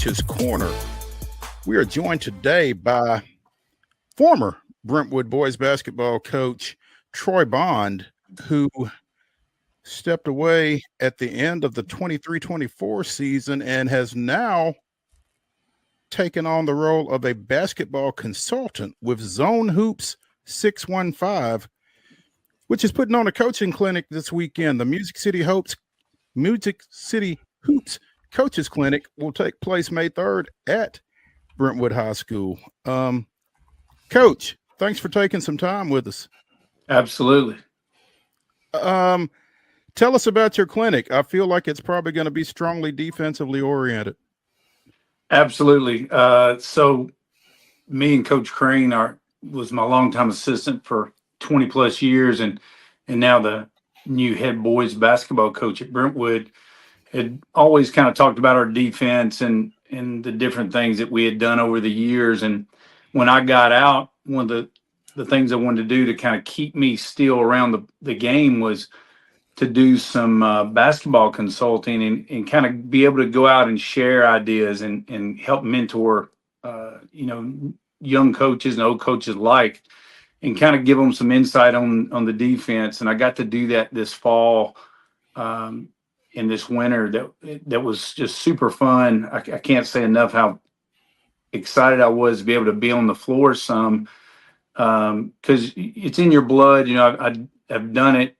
Coach's Corner. We are joined today by former Brentwood boys basketball coach Troy Bond, who stepped away at the end of the 23-24 season and has now taken on the role of a basketball consultant with Zone Hoops 615, which is putting on a coaching clinic this weekend. The Music City Hoops Coaches Clinic will take place May 3rd at Brentwood High School. Coach, thanks for taking some time with us. Absolutely. Tell us about your clinic. I feel like it's probably going to be strongly defensively oriented. Absolutely. So me and Coach Crane was my longtime assistant for 20 plus years, and now the new head boys basketball coach at Brentwood. Had always kind of talked about our defense and the different things that we had done over the years. And when I got out, one of the things I wanted to do to kind of keep me still around the game was to do some basketball consulting and kind of be able to go out and share ideas and help mentor, young coaches and old coaches alike, and kind of give them some insight on the defense. And I got to do that this fall, in this winter. That was just super fun. I can't say enough how excited I was to be able to be on the floor some, because it's in your blood. I've done it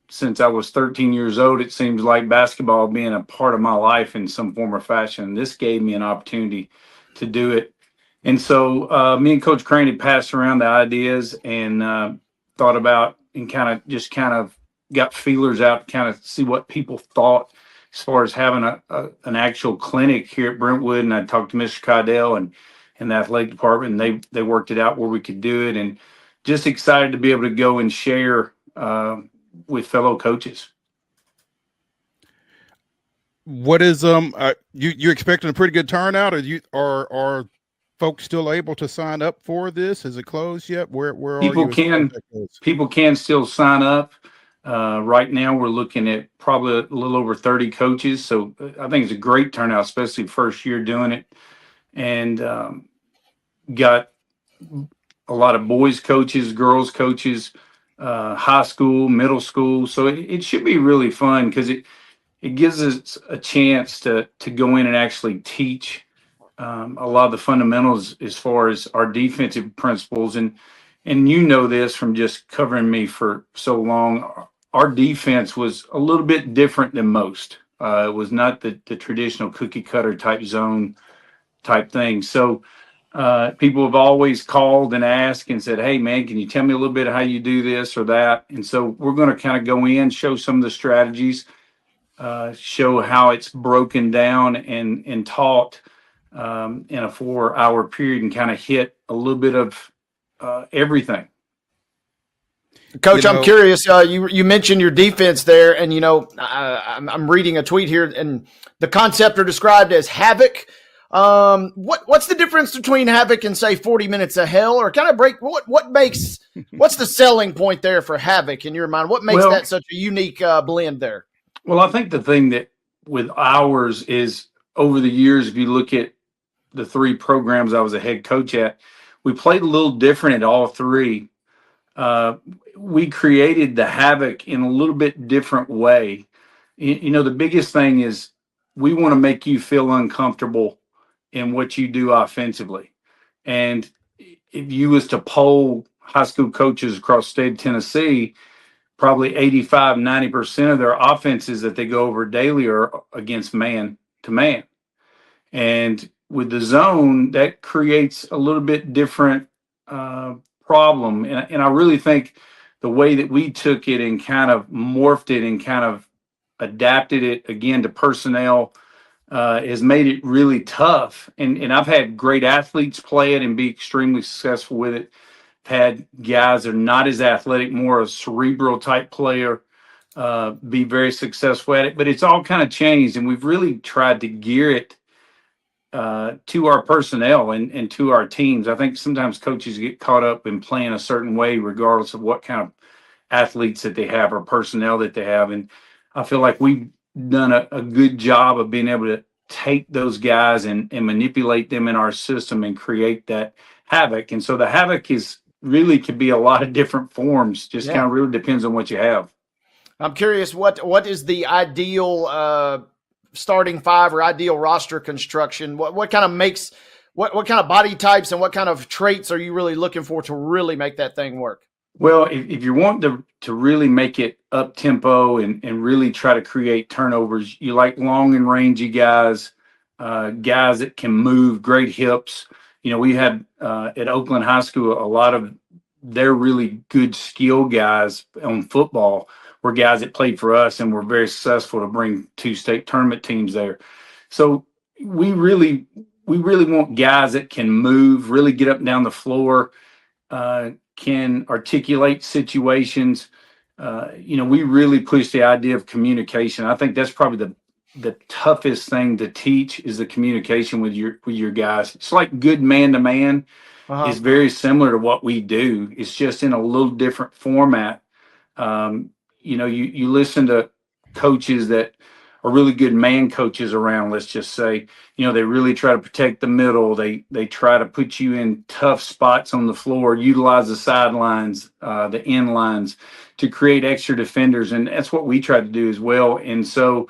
since I was 13 years old. It seems like basketball being a part of my life in some form or fashion. This gave me an opportunity to do it. And so me and Coach Crane had passed around the ideas and thought about and kind of got feelers out to kind of see what people thought as far as having an actual clinic here at Brentwood. And I talked to Mr. Caudill and the athletic department, and they worked it out where we could do it, and just excited to be able to go and share with fellow coaches. What is you expecting a pretty good turnout? Are folks still able to sign up for this? Has it closed yet? Where people can still sign up. Right now we're looking at probably a little over 30 coaches. So I think it's a great turnout, especially first year doing it. And got a lot of boys coaches, girls coaches, high school, middle school. So it should be really fun because it gives us a chance to go in and actually teach a lot of the fundamentals as far as our defensive principles. And you know this from just covering me for so long. Our defense was a little bit different than most. It was not the traditional cookie cutter type zone type thing. So people have always called and asked and said, hey, man, can you tell me a little bit of how you do this or that? And so we're going to kind of go in, show some of the strategies, show how it's broken down and taught in a 4-hour period, and kind of hit a little bit of everything. Coach, I'm curious. You mentioned your defense there, and I'm reading a tweet here, and the concept are described as havoc. What's the difference between havoc and say 40 minutes of hell, or kind of break? What's the selling point there for havoc in your mind? What makes that such a unique blend there? Well, I think the thing that with ours is over the years, if you look at the 3 programs I was a head coach at, we played a little different at all 3. We created the havoc in a little bit different way. The biggest thing is we want to make you feel uncomfortable in what you do offensively. And if you was to poll high school coaches across the state of Tennessee, probably 85-90% of their offenses that they go over daily are against man to man. And with the zone, that creates a little bit different problem. And I really think the way that we took it and kind of morphed it and kind of adapted it again to personnel has made it really tough. And I've had great athletes play it and be extremely successful with it. Had guys that are not as athletic, more a cerebral type player, be very successful at it. But it's all kind of changed, and we've really tried to gear it to our personnel and to our teams. I think sometimes coaches get caught up in playing a certain way, regardless of what kind of athletes that they have or personnel that they have. And I feel like we've done a good job of being able take those guys and manipulate them in our system and create that havoc. And so the havoc is really could be a lot of different forms, just kind of really depends on what you have. I'm curious, what is the ideal starting five or ideal roster construction? What kind of makes what kind of body types and what kind of traits are you really looking for to really make that thing work? Well, if you want to really make it up tempo and really try to create turnovers, you like long and rangy guys, guys that can move, great hips. You know, we had at Oakland High School, a lot of their really good skill guys on football were guys that played for us and were very successful to bring 2 state tournament teams there. So we really want guys that can move, really get up and down the floor, can articulate situations. You know, we really push the idea of communication. I think that's probably the toughest thing to teach is the communication with your guys. It's like good man-to-man is very similar to what we do. It's just in a little different format. You know, you listen to coaches that are really good man coaches around, let's just say, you know, they really try to protect the middle. They try to put you in tough spots on the floor, utilize the sidelines, the end lines to create extra defenders. And that's what we try to do as well. And so,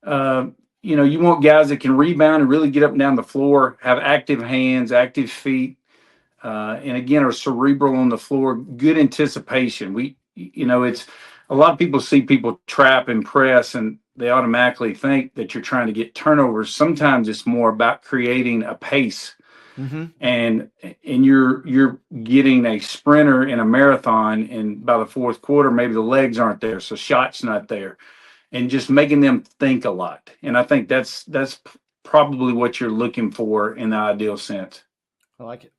you know, you want guys that can rebound and really get up and down the floor, have active hands, active feet, and again, are cerebral on the floor, good anticipation. You know, it's a lot of people see people trap and press and they automatically think that you're trying to get turnovers. Sometimes it's more about creating a pace. And you're getting a sprinter in a marathon, and by the fourth quarter, maybe the legs aren't there, so shot's not there, and just making them think a lot. And I think that's probably what you're looking for in the ideal sense. I like it.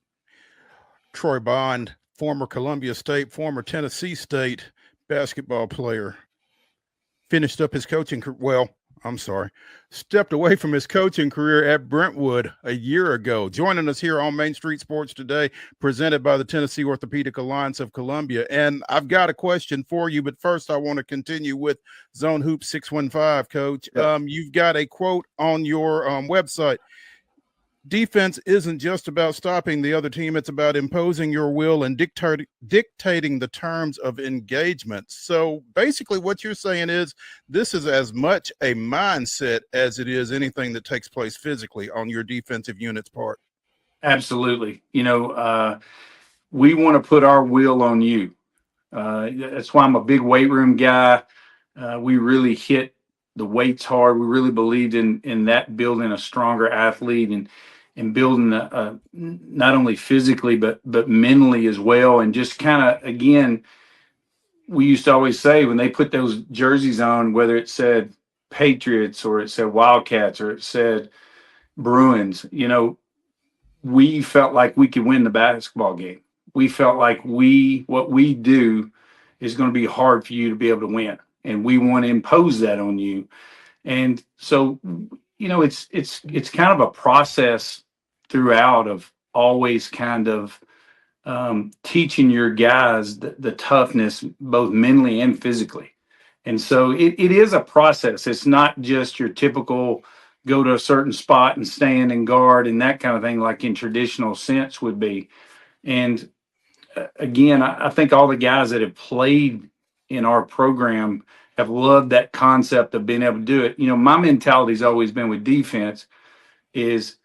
Troy Bond, former Columbia State, former Tennessee State basketball player, finished up his coaching career. Well, I'm sorry, stepped away from his coaching career at Brentwood a year ago. Joining us here on Main Street Sports Today, presented by the Tennessee Orthopedic Alliance of Columbia. And I've got a question for you, but first I want to continue with Zone Hoop 615, Coach. You've got a quote on your website. Defense isn't just about stopping the other team. It's about imposing your will and dictating the terms of engagement. So basically what you're saying is this is as much a mindset as it is anything that takes place physically on your defensive unit's part. Absolutely. You know, we want to put our will on you. That's why I'm a big weight room guy. We really hit the weights hard. We really believed in that, building a stronger athlete and building not only physically but mentally as well. And just kind of, again, we used to always say when they put those jerseys on, whether it said Patriots or it said Wildcats or it said Bruins, you know, we felt like we could win the basketball game. We felt like what we do is going to be hard for you to be able to win, and we want to impose that on you. And so, you know, it's kind of a process throughout of always kind of teaching your guys the toughness, both mentally and physically. And so it is a process. It's not just your typical go to a certain spot and stand and guard and that kind of thing like in traditional sense would be. And again, I think all the guys that have played in our program have loved that concept of being able to do it. You know, my mentality's always been with defense is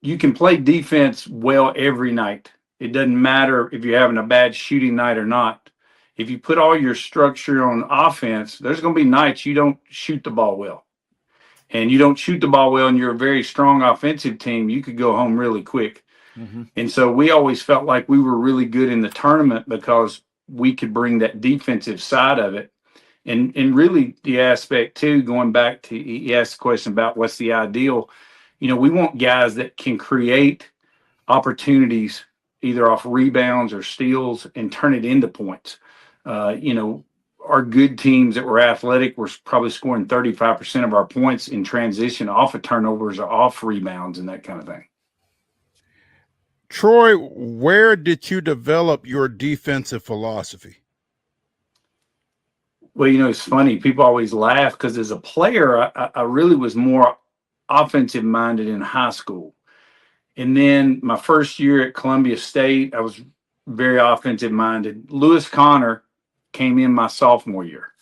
you can play defense well every night. It doesn't matter if you're having a bad shooting night or not. If you put all your structure on offense, there's going to be nights you don't shoot the ball well. And you don't shoot the ball well and you're a very strong offensive team, you could go home really quick. And so we always felt like we were really good in the tournament because we could bring that defensive side of it. And really the aspect too, going back to, you asked the question about what's the ideal, you know, we want guys that can create opportunities either off rebounds or steals and turn it into points. You know, our good teams that were athletic were probably scoring 35% of our points in transition off of turnovers or off rebounds and that kind of thing. Troy, where did you develop your defensive philosophy? Well, it's funny. People always laugh because as a player, I really was more offensive minded in high school. And then my first year at Columbia State, I was very offensive minded. Lewis Connor came in my sophomore year.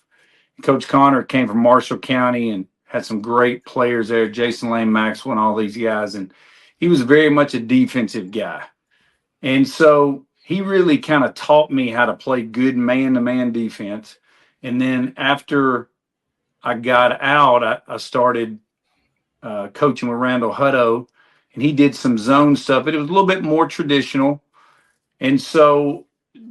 Coach Connor came from Marshall County and had some great players there, Jason Lane Maxwell and all these guys. And he was very much a defensive guy. And so he really kind of taught me how to play good man-to-man defense. And then after I got out, I started coaching with Randall Hutto, and he did some zone stuff, but it was a little bit more traditional. And so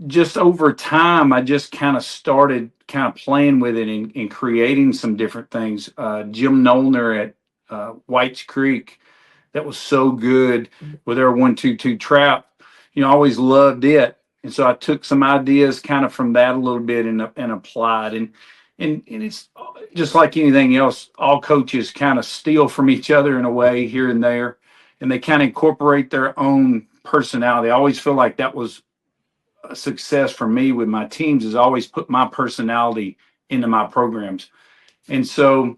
just over time, I just kind of started kind of playing with it and creating some different things. Jim Nolner at White's Creek, that was so good with their 1-2-2 trap. I always loved it. And so I took some ideas kind of from that a little bit and applied. And it's just like anything else, all coaches kind of steal from each other in a way here and there, and they kind of incorporate their own personality. I always feel like that was a success for me with my teams, is always put my personality into my programs. And so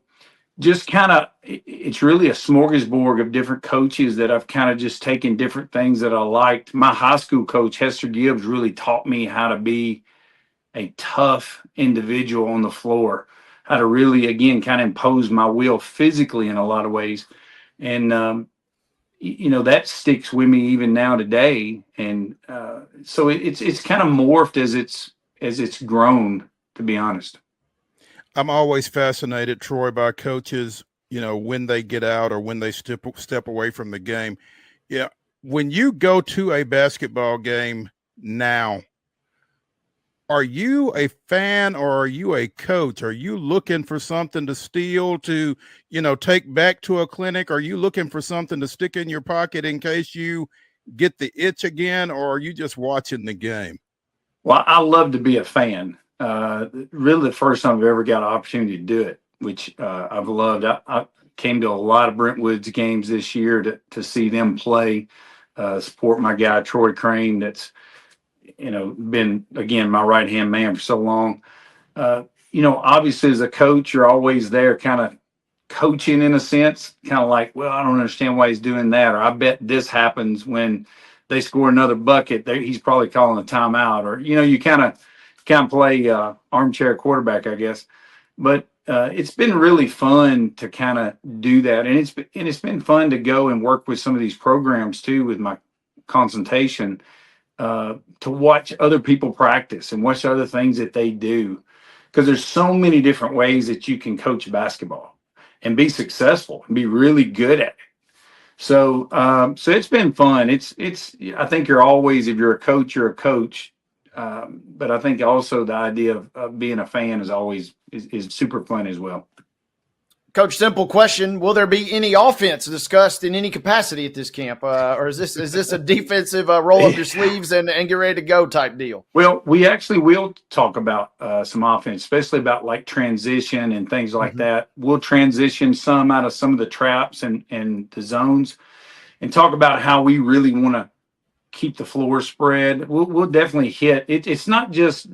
just kind of, it's really a smorgasbord of different coaches that I've kind of just taken different things that I liked. My high school coach, Hester Gibbs, really taught me how to be a tough individual on the floor, how to really, again, kind of impose my will physically in a lot of ways. And, that sticks with me even now today. And so it's kind of morphed as it's grown, to be honest. I'm always fascinated, Troy, by coaches, when they get out or when they step away from the game. Yeah. When you go to a basketball game now, are you a fan or are you a coach? Are you looking for something to steal to, take back to a clinic? Are you looking for something to stick in your pocket in case you get the itch again, or are you just watching the game? Well, I love to be a fan. Really the first time I've ever got an opportunity to do it, which I've loved. I came to a lot of Brentwood's games this year to see them play, support my guy, Troy Crane, that's, been, again, my right-hand man for so long. Obviously as a coach, you're always there kind of coaching in a sense, kind of like, well, I don't understand why he's doing that. Or I bet this happens when they score another bucket. He's probably calling a timeout. Or, you kind of play armchair quarterback, I guess. But it's been really fun to kind of do that. And it's been fun to go and work with some of these programs too, with my consultation, to watch other people practice and watch other things that they do. Because there's so many different ways that you can coach basketball and be successful and be really good at it. So it's been fun. I think you're always, if you're a coach, you're a coach. But I think also the idea of being a fan is super fun as well. Coach, simple question: will there be any offense discussed in any capacity at this camp, or is this a defensive roll up your sleeves and get ready to go type deal? Well, we actually will talk about some offense, especially about like transition and things like that. We'll transition some out of some of the traps and the zones, and talk about how we really want to keep the floor spread. We'll definitely hit it. It's not just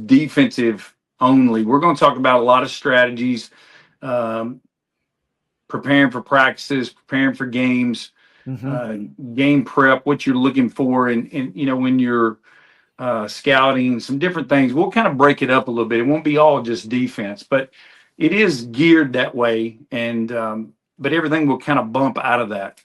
defensive only. We're going to talk about a lot of strategies. Preparing for practices, preparing for games, game prep, what you're looking for, and when you're scouting, some different things. We'll kind of break it up a little bit. It won't be all just defense, but it is geared that way, and but everything will kind of bump out of that.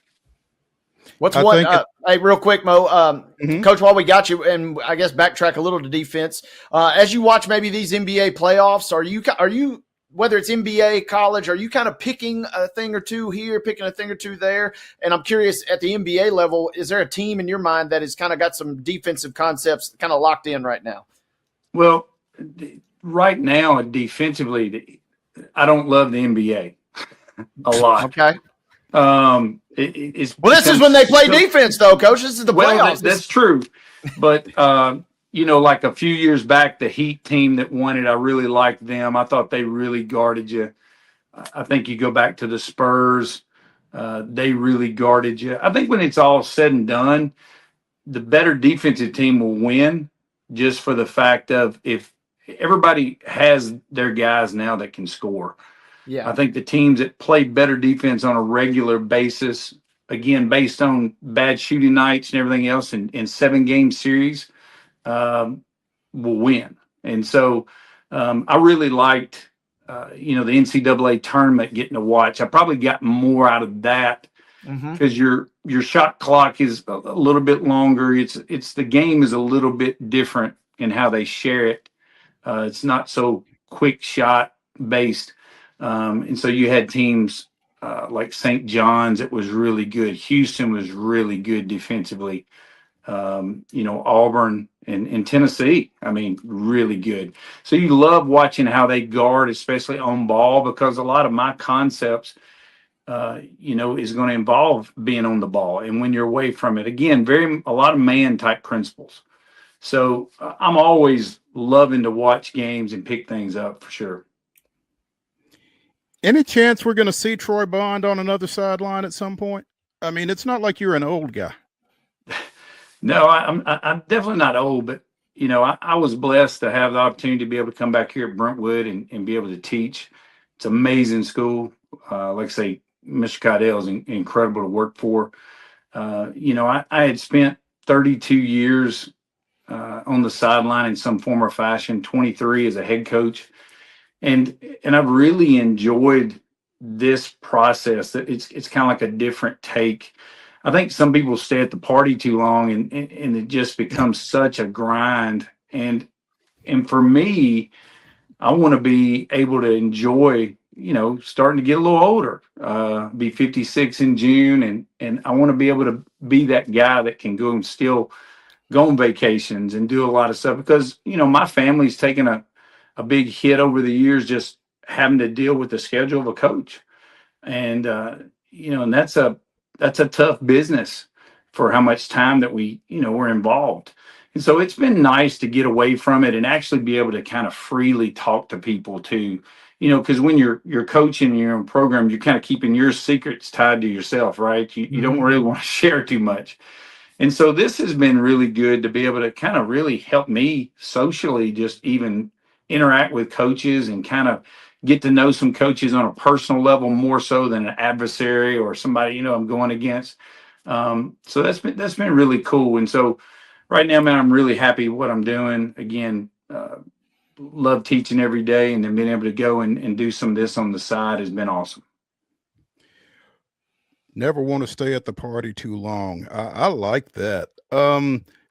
Hey, real quick, Mo, Coach, while we got you, and I guess backtrack a little to defense, as you watch maybe these NBA playoffs, are you whether it's NBA, college, are you kind of picking a thing or two here, picking a thing or two there? And I'm curious, at the NBA level, is there a team in your mind that has kind of got some defensive concepts kind of locked in right now? Well, right now, defensively, I don't love the NBA a lot. Okay. This is when they play defense, though, Coach. This is the playoffs. That's true. But like a few years back, the Heat team that won it, I really liked them. I thought they really guarded you. I think you go back to the Spurs, they really guarded you. I think when it's all said and done, the better defensive team will win, just for the fact of if everybody has their guys now that can score. Yeah. I think the teams that play better defense on a regular basis, again, based on bad shooting nights and everything else in 7-game series, will win. And so I really liked, the NCAA tournament, getting to watch. I probably got more out of that because your shot clock is a little bit longer. It's the game is a little bit different in how they share it. It's not so quick shot based. And so you had teams like St. John's that was really good. Houston was really good defensively. Auburn and Tennessee, I mean, really good. So you love watching how they guard, especially on ball, because a lot of my concepts, is going to involve being on the ball. And when you're away from it, again, a lot of man type principles. So I'm always loving to watch games and pick things up for sure. Any chance we're going to see Troy Bond on another sideline at some point? I mean, it's not like you're an old guy. No, I'm definitely not old, but I was blessed to have the opportunity to be able to come back here at Brentwood and be able to teach. It's an amazing school. Like I say, Mr. Caudill is incredible to work for. I had spent 32 years on the sideline in some form or fashion, 23 as a head coach. And I've really enjoyed this process. That it's kind of like a different take. I think some people stay at the party too long and it just becomes such a grind. And for me, I want to be able to enjoy, starting to get a little older, be 56 in June. And I want to be able to be that guy that can go and still go on vacations and do a lot of stuff because, my family's taken a big hit over the years, just having to deal with the schedule of a coach. And, and that's a tough business for how much time that we're involved. And so it's been nice to get away from it and actually be able to kind of freely talk to people too, because when you're coaching your own program, you're kind of keeping your secrets tied to yourself, right? You don't really want to share too much. And so this has been really good to be able to kind of really help me socially, just even interact with coaches and kind of get to know some coaches on a personal level more so than an adversary or somebody, I'm going against. So that's been really cool. And so right now, man, I'm really happy with what I'm doing. Again, love teaching every day, and then being able to go and do some of this on the side has been awesome. Never want to stay at the party too long. I like that.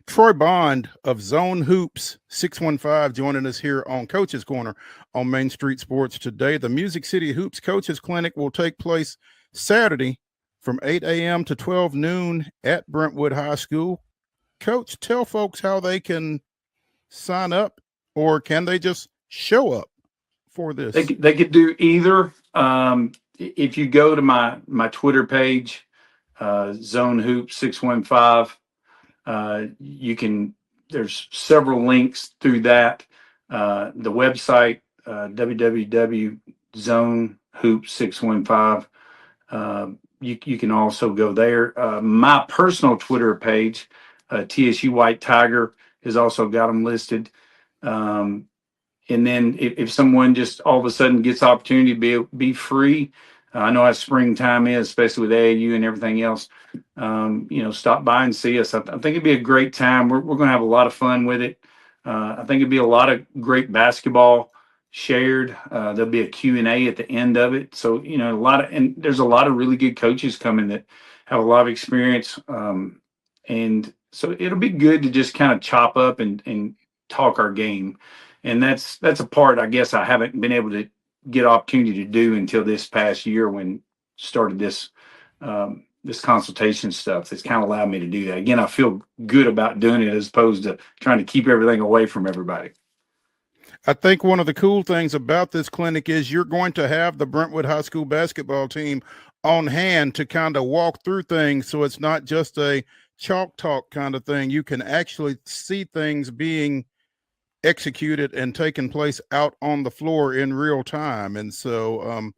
Troy Bond of Zone Hoops 615 joining us here on Coach's Corner on Main Street Sports today. The Music City Hoops Coaches Clinic will take place Saturday from 8 a.m. to 12 noon at Brentwood High School. Coach, tell folks how they can sign up, or can they just show up for this? They could do either. If you go to my Twitter page, Zone Hoops 615, there's several links through that. The website, www.zonehoops615. You can also go there. My personal Twitter page, TSU White Tiger, has also got them listed. And then if someone just all of a sudden gets the opportunity to be free, I know how springtime is, especially with AAU and everything else. Stop by and see us. I think it'd be a great time. We're going to have a lot of fun with it. I think it'd be a lot of great basketball shared. There'll be a Q&A at the end of it. So, and there's a lot of really good coaches coming that have a lot of experience. And so it'll be good to just kind of chop up and talk our game. And that's a part, I guess, I haven't been able to get opportunity to do until this past year when started this consultation stuff. That's kind of allowed me to do that. Again, I feel good about doing it as opposed to trying to keep everything away from everybody. I think one of the cool things about this clinic is you're going to have the Brentwood High School basketball team on hand to kind of walk through things. So it's not just a chalk talk kind of thing. You can actually see things being executed and taking place out on the floor in real time. And so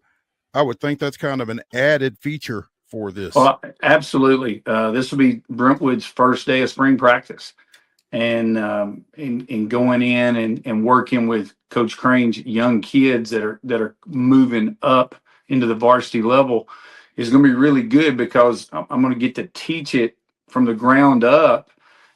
I would think that's kind of an added feature for this. Well, absolutely. This will be Brentwood's first day of spring practice. and going in and working with Coach Crane's young kids that are moving up into the varsity level is going to be really good, because I'm going to get to teach it from the ground up.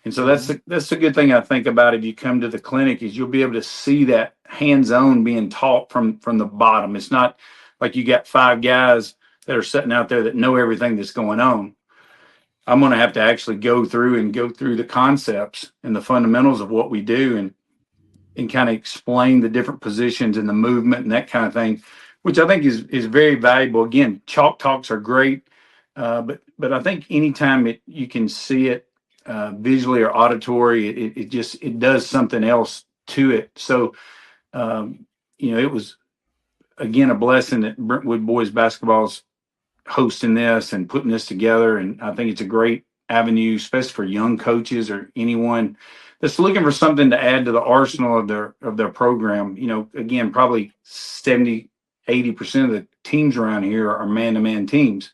And so that's a good thing I think about if you come to the clinic, is you'll be able to see that hands-on being taught from the bottom. It's not like you got 5 guys that are sitting out there that know everything that's going on. I'm going to have to actually go through the concepts and the fundamentals of what we do, and kind of explain the different positions and the movement and that kind of thing, which I think is very valuable. Again, chalk talks are great, but I think anytime you can see it visually or auditory, it does something else to it. So, it was, again, a blessing that Brentwood boys basketball's hosting this and putting this together. And I think it's a great avenue, especially for young coaches or anyone that's looking for something to add to the arsenal of their program. Again, probably 70-80% of the teams around here are man-to-man teams.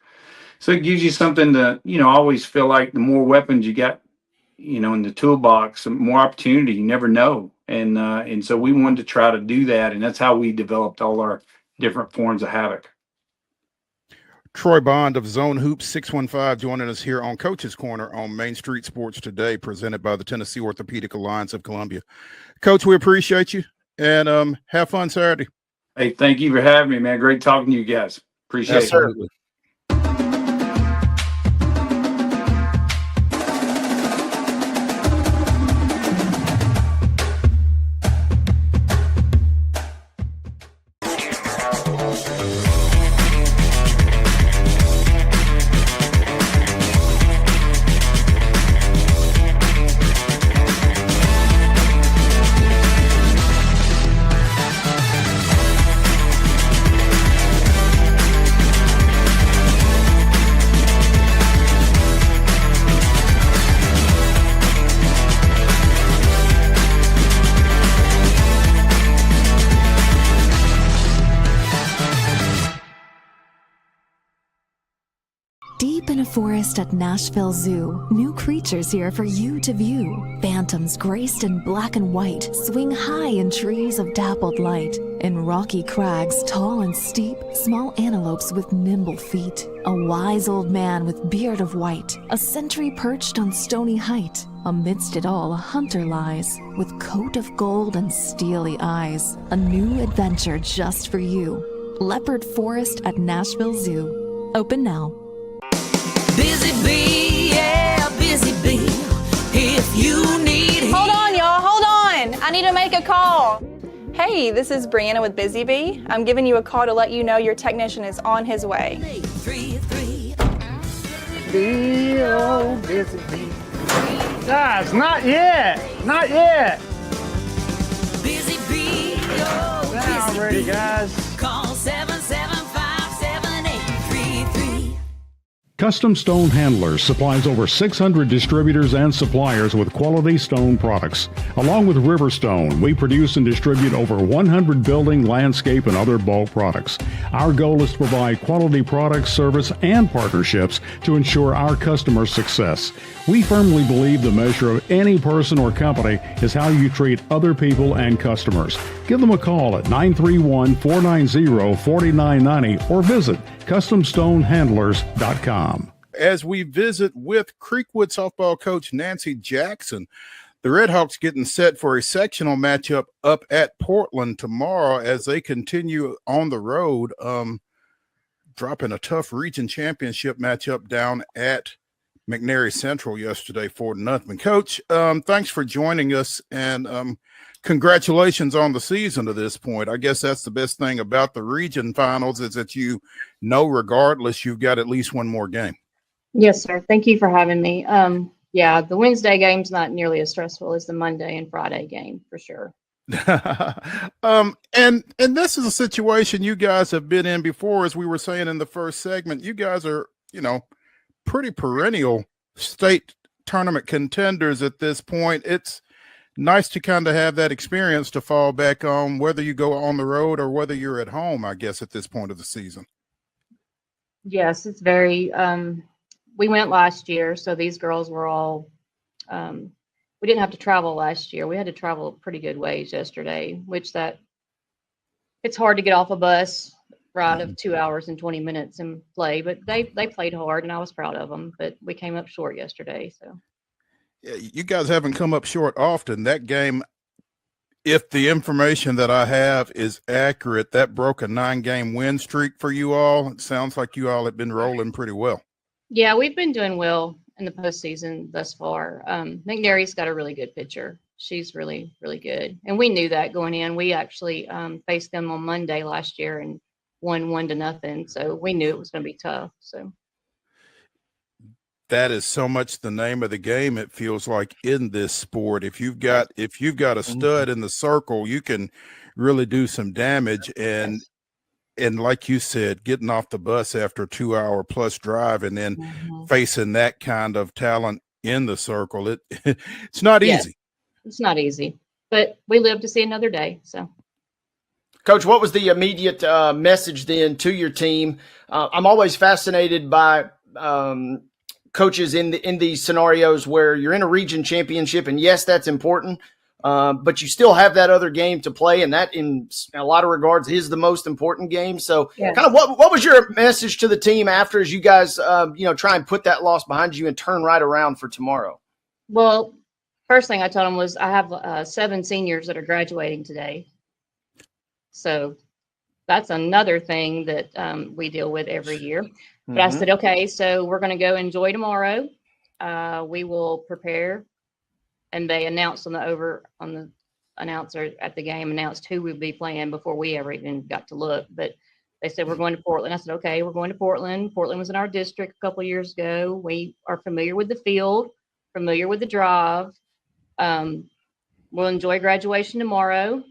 So it gives you something to, I always feel like the more weapons you got, in the toolbox, the more opportunity. You never know. And so we wanted to try to do that. And that's how we developed all our different forms of Havoc. Troy Bond of Zone Hoops 615 joining us here on Coach's Corner on Main Street Sports Today, presented by the Tennessee Orthopedic Alliance of Columbia. Coach, we appreciate you, and have fun Saturday. Hey, thank you for having me, man. Great talking to you guys. Appreciate it. Sir. Deep in a forest at Nashville Zoo, new creatures here for you to view. Phantoms graced in black and white swing high in trees of dappled light. In rocky crags, tall and steep, small antelopes with nimble feet. A wise old man with beard of white, a sentry perched on stony height. Amidst it all, a hunter lies, with coat of gold and steely eyes. A new adventure just for you. Leopard Forest at Nashville Zoo. Open now. Busy bee, yeah, busy bee. If you need Hold on, y'all, hold on. I need to make a call. Hey, this is Brianna with Busy Bee. I'm giving you a call to let you know your technician is on his way. 3-3. Bee, oh, busy bee. Guys, not yet. Not yet. Busy bee, oh, Now busy I'm ready, bee. guys. Call 775-7833. Custom Stone Handlers supplies over 600 distributors and suppliers with quality stone products. Along with Riverstone, we produce and distribute over 100 building, landscape, and other bulk products. Our goal is to provide quality products, service, and partnerships to ensure our customers' success. We firmly believe the measure of any person or company is how you treat other people and customers. Give them a call at 931-490-4990 or visit CustomStoneHandlers.com. As we visit with Creekwood softball coach Nancy Jackson, the Redhawks getting set for a sectional matchup up at Portland tomorrow as they continue on the road, dropping a tough region championship matchup down at McNary Central yesterday, 4-0. Coach, thanks for joining us, and congratulations on the season to this point. I guess that's the best thing about the region finals is that regardless, you've got at least one more game. Yes, sir. Thank you for having me. Yeah, the Wednesday game's not nearly as stressful as the Monday and Friday game, for sure. And this is a situation you guys have been in before, as we were saying in the first segment. You guys are, pretty perennial state tournament contenders at this point. It's nice to kind of have that experience to fall back on, whether you go on the road or whether you're at home, I guess, at this point of the season. Yes, it's very we went last year, so these girls were all we didn't have to travel last year. We had to travel a pretty good ways yesterday, which it's hard to get off a bus ride of 2 hours and 20 minutes and play, but they played hard and I was proud of them, but we came up short yesterday. So Yeah, you guys haven't come up short often. That game, if the information that I have is accurate, that broke a 9-game win streak for you all. It sounds like you all have been rolling pretty well. yeah, we've been doing well in the postseason thus far. McNary's got a really good pitcher. She's really, really good. And we knew that going in. We actually faced them on Monday last year and won 1-0. So we knew it was going to be tough. So That is so much the name of the game. It feels like in this sport, if you've got a stud in the circle, you can really do some damage. And like you said, getting off the bus after a 2-hour plus drive and then facing that kind of talent in the circle, it's not Yes. easy. It's not easy, but we live to see another day. So, Coach, what was the immediate message then to your team? I'm always fascinated by coaches in these scenarios where you're in a region championship, and yes, that's important, but you still have that other game to play, and that in a lot of regards is the most important game. So Yeah. kind of what was your message to the team after, as you guys try and put that loss behind you and turn right around for tomorrow? well, first thing I told them was I have 7 seniors that are graduating today. So that's another thing that we deal with every year. But I said, okay, so we're going to go enjoy tomorrow. We will prepare. And they announced on the announcer at the game, announced who we'd be playing before we ever even got to look. But they said, we're going to Portland. I said, okay, we're going to Portland. Portland was in our district a couple of years ago. We are familiar with the field, familiar with the drive. We'll enjoy graduation tomorrow.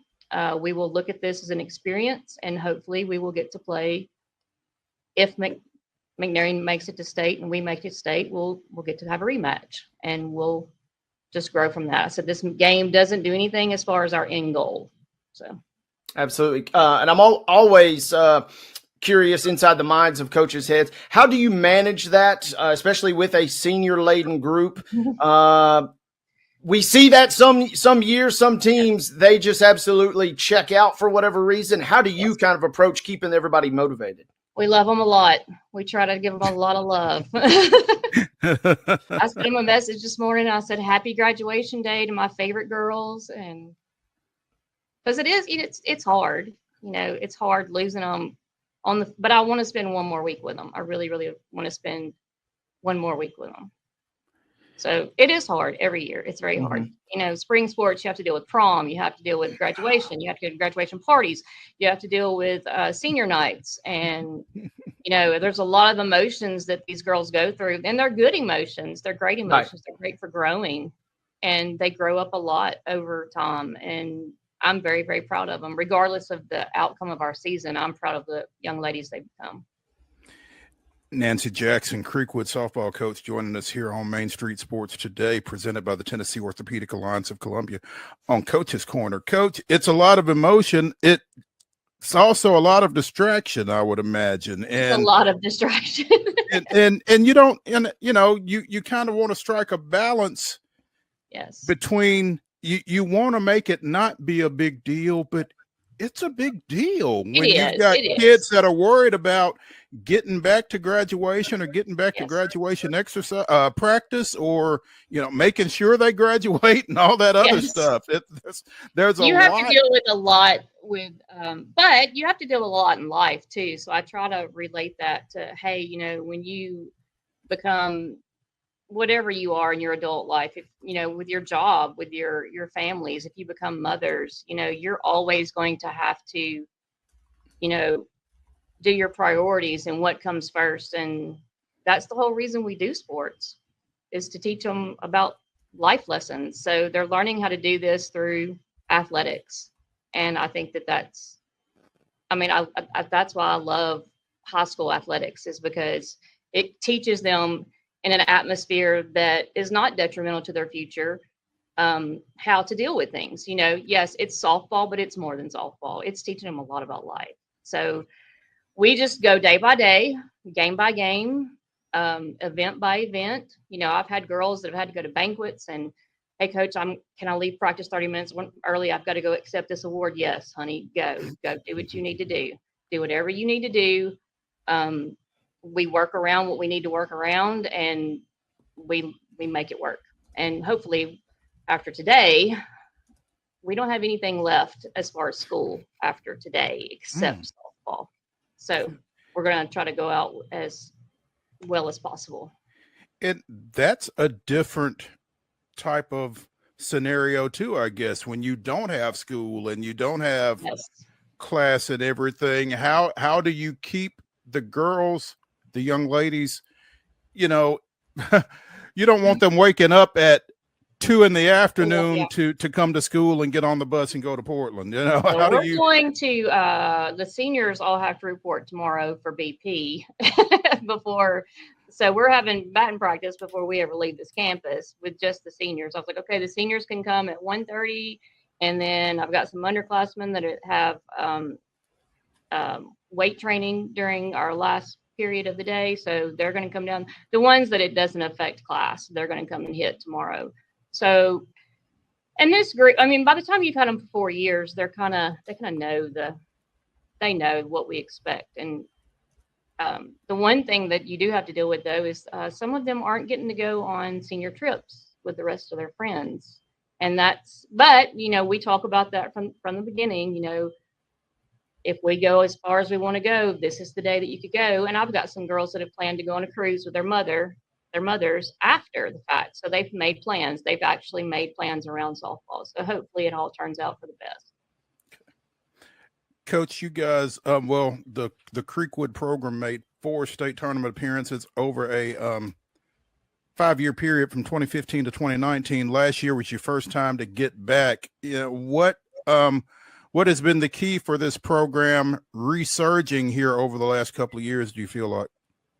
We will look at this as an experience, and hopefully we will get to play. If McNary makes it to state and we make it state, we'll get to have a rematch, and we'll just grow from that. I said this game doesn't do anything as far as our end goal. So Absolutely. And I'm always curious inside the minds of coaches' heads. How do you manage that, especially with a senior-laden group? We see that some years, some teams, they just absolutely check out for whatever reason. How do you kind of approach keeping everybody motivated? we love them a lot. We try to give them a lot of love. I sent them a message this morning. I said, happy graduation day to my favorite girls. And because it's hard, it's hard losing them but I want to spend one more week with them. I really, really want to spend one more week with them. So it is hard every year. It's very hard. Spring sports, you have to deal with prom. You have to deal with graduation. You have to go to graduation parties. You have to deal with senior nights. And, there's a lot of emotions that these girls go through. And they're good emotions. They're great emotions. They're great for growing. And they grow up a lot over time. And I'm very, very proud of them. Regardless of the outcome of our season, I'm proud of the young ladies they become. Nancy Jackson, Creekwood softball coach, joining us here on Main Street Sports today, presented by the Tennessee Orthopedic Alliance of Columbia on Coach's Corner. Coach, it's a lot of emotion. It's also a lot of distraction, I would imagine. It's a lot of distraction. and you don't, you kind of want to strike a balance. Yes. Between you want to make it not be a big deal, but it's a big deal when you've got kids that are worried about getting back to graduation or getting back to graduation exercise practice, or making sure they graduate and all that other stuff. There's a lot. You have to deal with a lot but you have to deal with a lot in life too. So I try to relate that to, hey, when you become whatever you are in your adult life, if with your job, with your families, if you become mothers, you're always going to have to do your priorities and what comes first. And that's the whole reason we do sports, is to teach them about life lessons. So they're learning how to do this through athletics. And I think that's why I love high school athletics, is because it teaches them in an atmosphere that is not detrimental to their future, how to deal with things. Yes, it's softball, but it's more than softball. It's teaching them a lot about life. So we just go day by day, game by game, event by event. I've had girls that have had to go to banquets and hey coach, can I leave practice 30 minutes early? I've got to go accept this award. Yes, honey, go do what you need to do. Do whatever you need to do. We work around what we need to work around, and we make it work. And hopefully after today, we don't have anything left as far as school after today except softball. So we're going to try to go out as well as possible. And that's a different type of scenario too, I guess, when you don't have school and you don't have class and everything. How do you keep the girls, the young ladies, you know, you don't want them waking up at 2 p.m. to come to school and get on the bus and go to Portland. You know, well, we're going to the seniors all have to report tomorrow for BP before. So we're having batting practice before we ever leave this campus with just the seniors. I was like, okay, the seniors can come at 1:30, and then I've got some underclassmen that have weight training during our last period of the day. So they're going to come down. The ones that it doesn't affect class, they're going to come and hit tomorrow. So, and this group, I mean, by the time you've had them for 4 years, they kind of know what we expect. And the one thing that you do have to deal with though is some of them aren't getting to go on senior trips with the rest of their friends. And but you know, we talk about that from the beginning, you know, if we go as far as we want to go, this is the day that you could go. And I've got some girls that have planned to go on a cruise with their mothers after the fact. So they've made plans. They've actually made plans around softball. So hopefully it all turns out for the best. Coach, you guys, well, the Creekwood program made 4 state tournament appearances over a 5-year period from 2015 to 2019. Last year was your first time to get back. You know, what has been the key for this program resurging here over the last couple of years, do you feel like?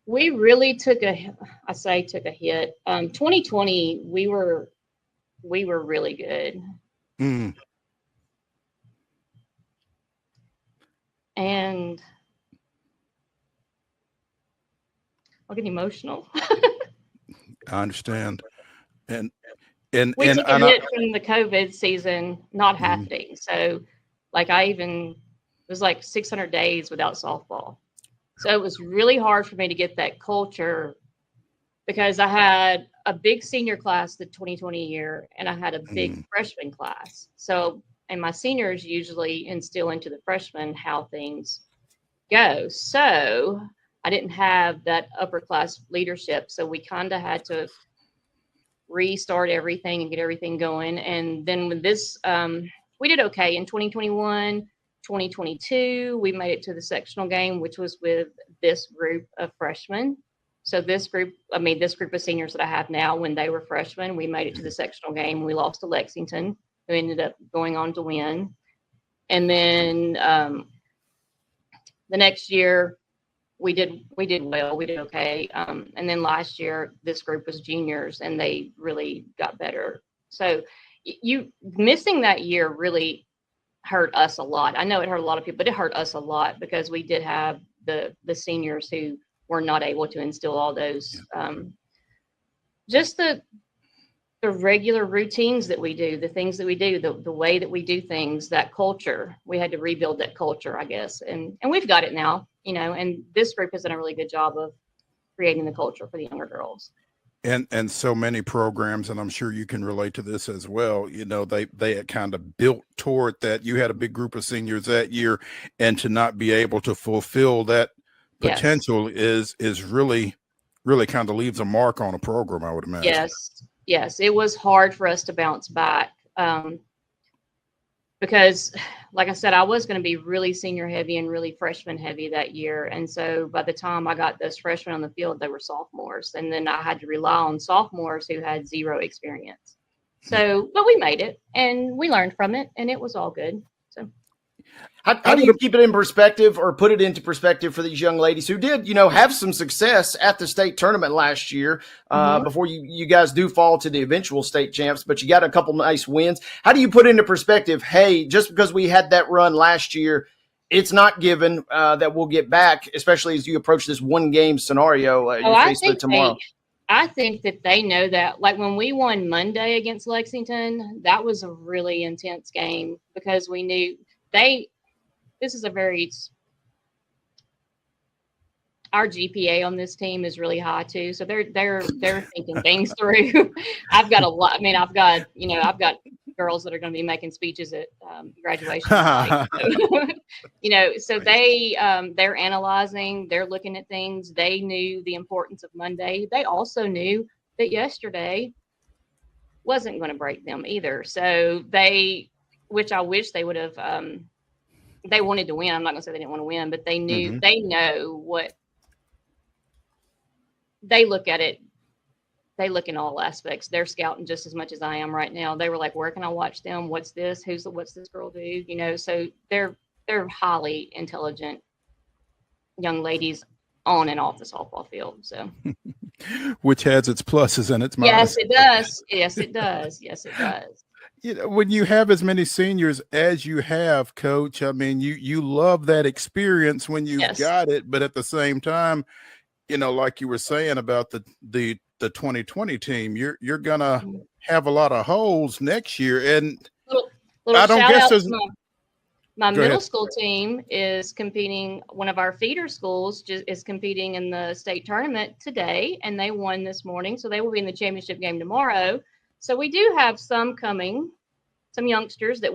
We really took a hit. 2020, we were really good. And I'll get emotional. I understand. And we took a hit from the COVID season not happening. So like it was like 600 days without softball. So it was really hard for me to get that culture because I had a big senior class the 2020 year and I had a big freshman class. So, and my seniors usually instill into the freshmen how things go. So I didn't have that upper class leadership. So we kind of had to restart everything and get everything going. And then with this, we did okay in 2021, 2022, we made it to the sectional game, which was with this group of freshmen. So this group of seniors that I have now, when they were freshmen, we made it to the sectional game. We lost to Lexington, who ended up going on to win. And then the next year we did well, we did okay. And then last year, this group was juniors and they really got better. So you missing that year really hurt us a lot. I know it hurt a lot of people, but it hurt us a lot because we did have the seniors who were not able to instill all those, just the regular routines that we do, the things that we do, the way that we do things, that culture. We had to rebuild that culture, I guess. And we've got it now, you know, and this group has done a really good job of creating the culture for the younger girls. And so many programs, and I'm sure you can relate to this as well, you know, they had kind of built toward that. You had a big group of seniors that year, and to not be able to fulfill that potential is really kind of leaves a mark on a program, I would imagine. Yes, it was hard for us to bounce back because, like I said, I was going to be really senior heavy and really freshman heavy that year. And so by the time I got those freshmen on the field, they were sophomores. And then I had to rely on sophomores who had zero experience. So, but we made it and we learned from it and it was all good. So. How do you keep it in perspective or put it into perspective for these young ladies who did, you know, have some success at the state tournament last year before you guys do fall to the eventual state champs, but you got a couple nice wins. How do you put into perspective, hey, just because we had that run last year, it's not given that we'll get back, especially as you approach this one game scenario you face tomorrow? I think that they know that. Like when we won Monday against Lexington, that was a really intense game because we knew this is a very, our GPA on this team is really high too. So they're thinking things through. I've got a lot. I mean, I've got girls that are going to be making speeches at graduation. Night. So, so they're analyzing, they're looking at things. They knew the importance of Monday. They also knew that yesterday wasn't going to break them either. So which I wish they would have, they wanted to win. I'm not going to say they didn't want to win, but they knew, they know what, they look at it. They look in all aspects. They're scouting just as much as I am right now. They were like, where can I watch them? What's this? What's this girl do? So they're highly intelligent young ladies on and off the softball field. So, which has its pluses and its minuses. Yes, it does. Yes, it does. Yes, it does. When you have as many seniors as you have, Coach, I mean, you love that experience when you've got it, but at the same time, like you were saying about the 2020 team, you're gonna have a lot of holes next year. And little I don't guess there's my middle school team is competing. One of our feeder schools is competing in the state tournament today, and they won this morning, so they will be in the championship game tomorrow. So we do have some youngsters that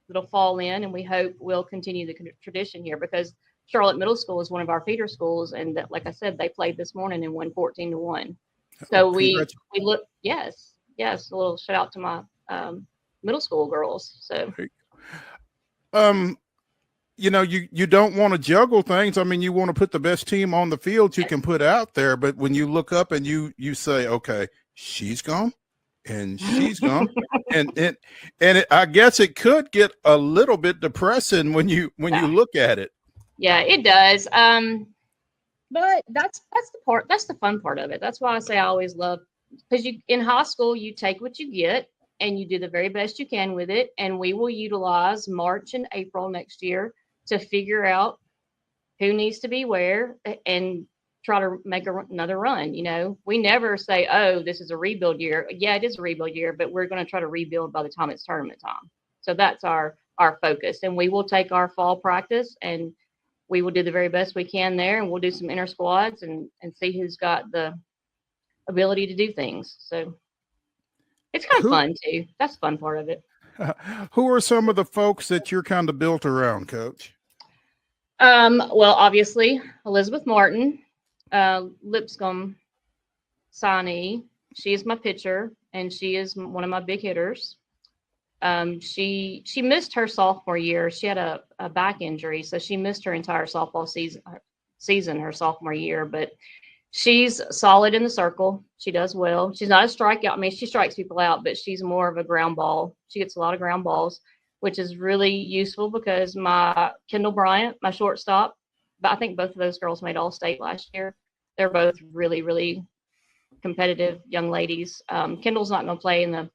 that'll fall in, and we hope will continue the tradition here because Charlotte Middle School is one of our feeder schools, and that, like I said, they played this morning and won 14-1. So we look, yes, a little shout out to my middle school girls. So, you don't want to juggle things. I mean, you want to put the best team on the field you can put out there, but when you look up and you say, okay, she's gone and she's gone, and I guess it could get a little bit depressing when you look at it. Yeah, it does. But that's the fun part of it. That's why I say I always love, because in high school, you take what you get and you do the very best you can with it. And we will utilize March and April next year to figure out who needs to be where and try to make another run. We never say, oh, this is a rebuild year. Yeah, it is a rebuild year, but we're going to try to rebuild by the time it's tournament time. So that's our focus. And we will take our fall practice and we will do the very best we can there, and we'll do some inter squads and see who's got the ability to do things. So it's kind of fun too. That's the fun part of it. Who are some of the folks that you're kind of built around, Coach? Well, obviously Elizabeth Martin, Lipscomb Sani. She is my pitcher, and she is one of my big hitters. She missed her sophomore year. She had a back injury, so she missed her entire softball season her sophomore year, but she's solid in the circle. She does well. She's not a strikeout. I mean, she strikes people out, but she's more of a ground ball. She gets a lot of ground balls, which is really useful because my Kendall Bryant, my shortstop, but I think both of those girls made All-State last year. They're both really, really competitive young ladies. Kendall's not going to play in the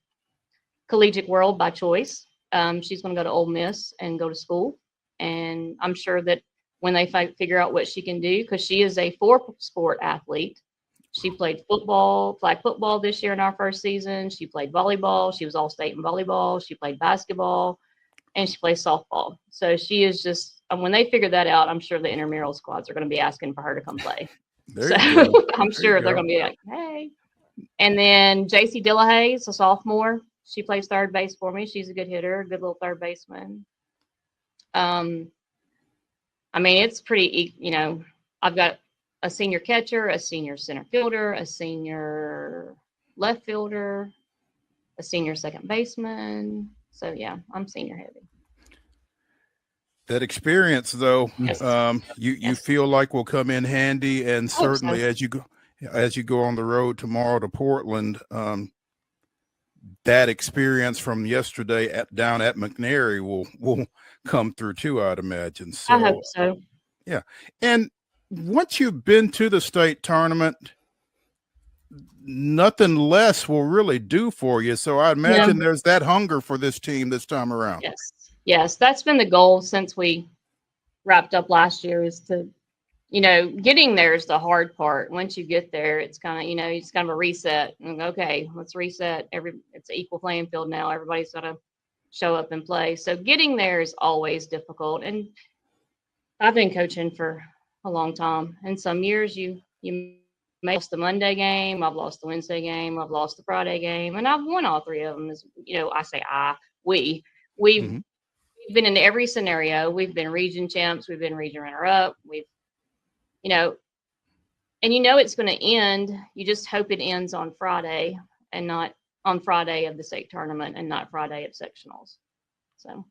collegiate world by choice. She's going to go to Ole Miss and go to school. And I'm sure that when they figure out what she can do, because she is a 4-sport athlete. She played flag football this year in our first season. She played volleyball. She was All-State in volleyball. She played basketball, and she plays softball. So she is just, when they figure that out, I'm sure the intramural squads are going to be asking for her to come play. I'm sure they're going to be like, hey. And then JC Dillahay is a sophomore. She plays third base for me. She's a good hitter, good little third baseman. I mean, it's pretty, I've got a senior catcher, a senior center fielder, a senior left fielder, a senior second baseman. So yeah, I'm senior heavy. That experience, though, Yes. You feel like will come in handy, and certainly as you go on the road tomorrow to Portland, that experience from yesterday down at McNary will come through too, I'd imagine. So, I hope so. Yeah. And once you've been to the state tournament, nothing less will really do for you. So I imagine there's that hunger for this team this time around. Yes. That's been the goal since we wrapped up last year, is to getting there is the hard part. Once you get there, it's kind of, it's kind of a reset. And okay, let's reset. It's an equal playing field now. Everybody's got to show up and play. So getting there is always difficult. And I've been coaching for a long time. And some years you may lost the Monday game, I've lost the Wednesday game, I've lost the Friday game, and I've won all three of them. I say we've been in every scenario. We've been region champs, we've been region runner-up, and it's going to end. You just hope it ends on Friday and not on Friday of the state tournament and not Friday of sectionals. So.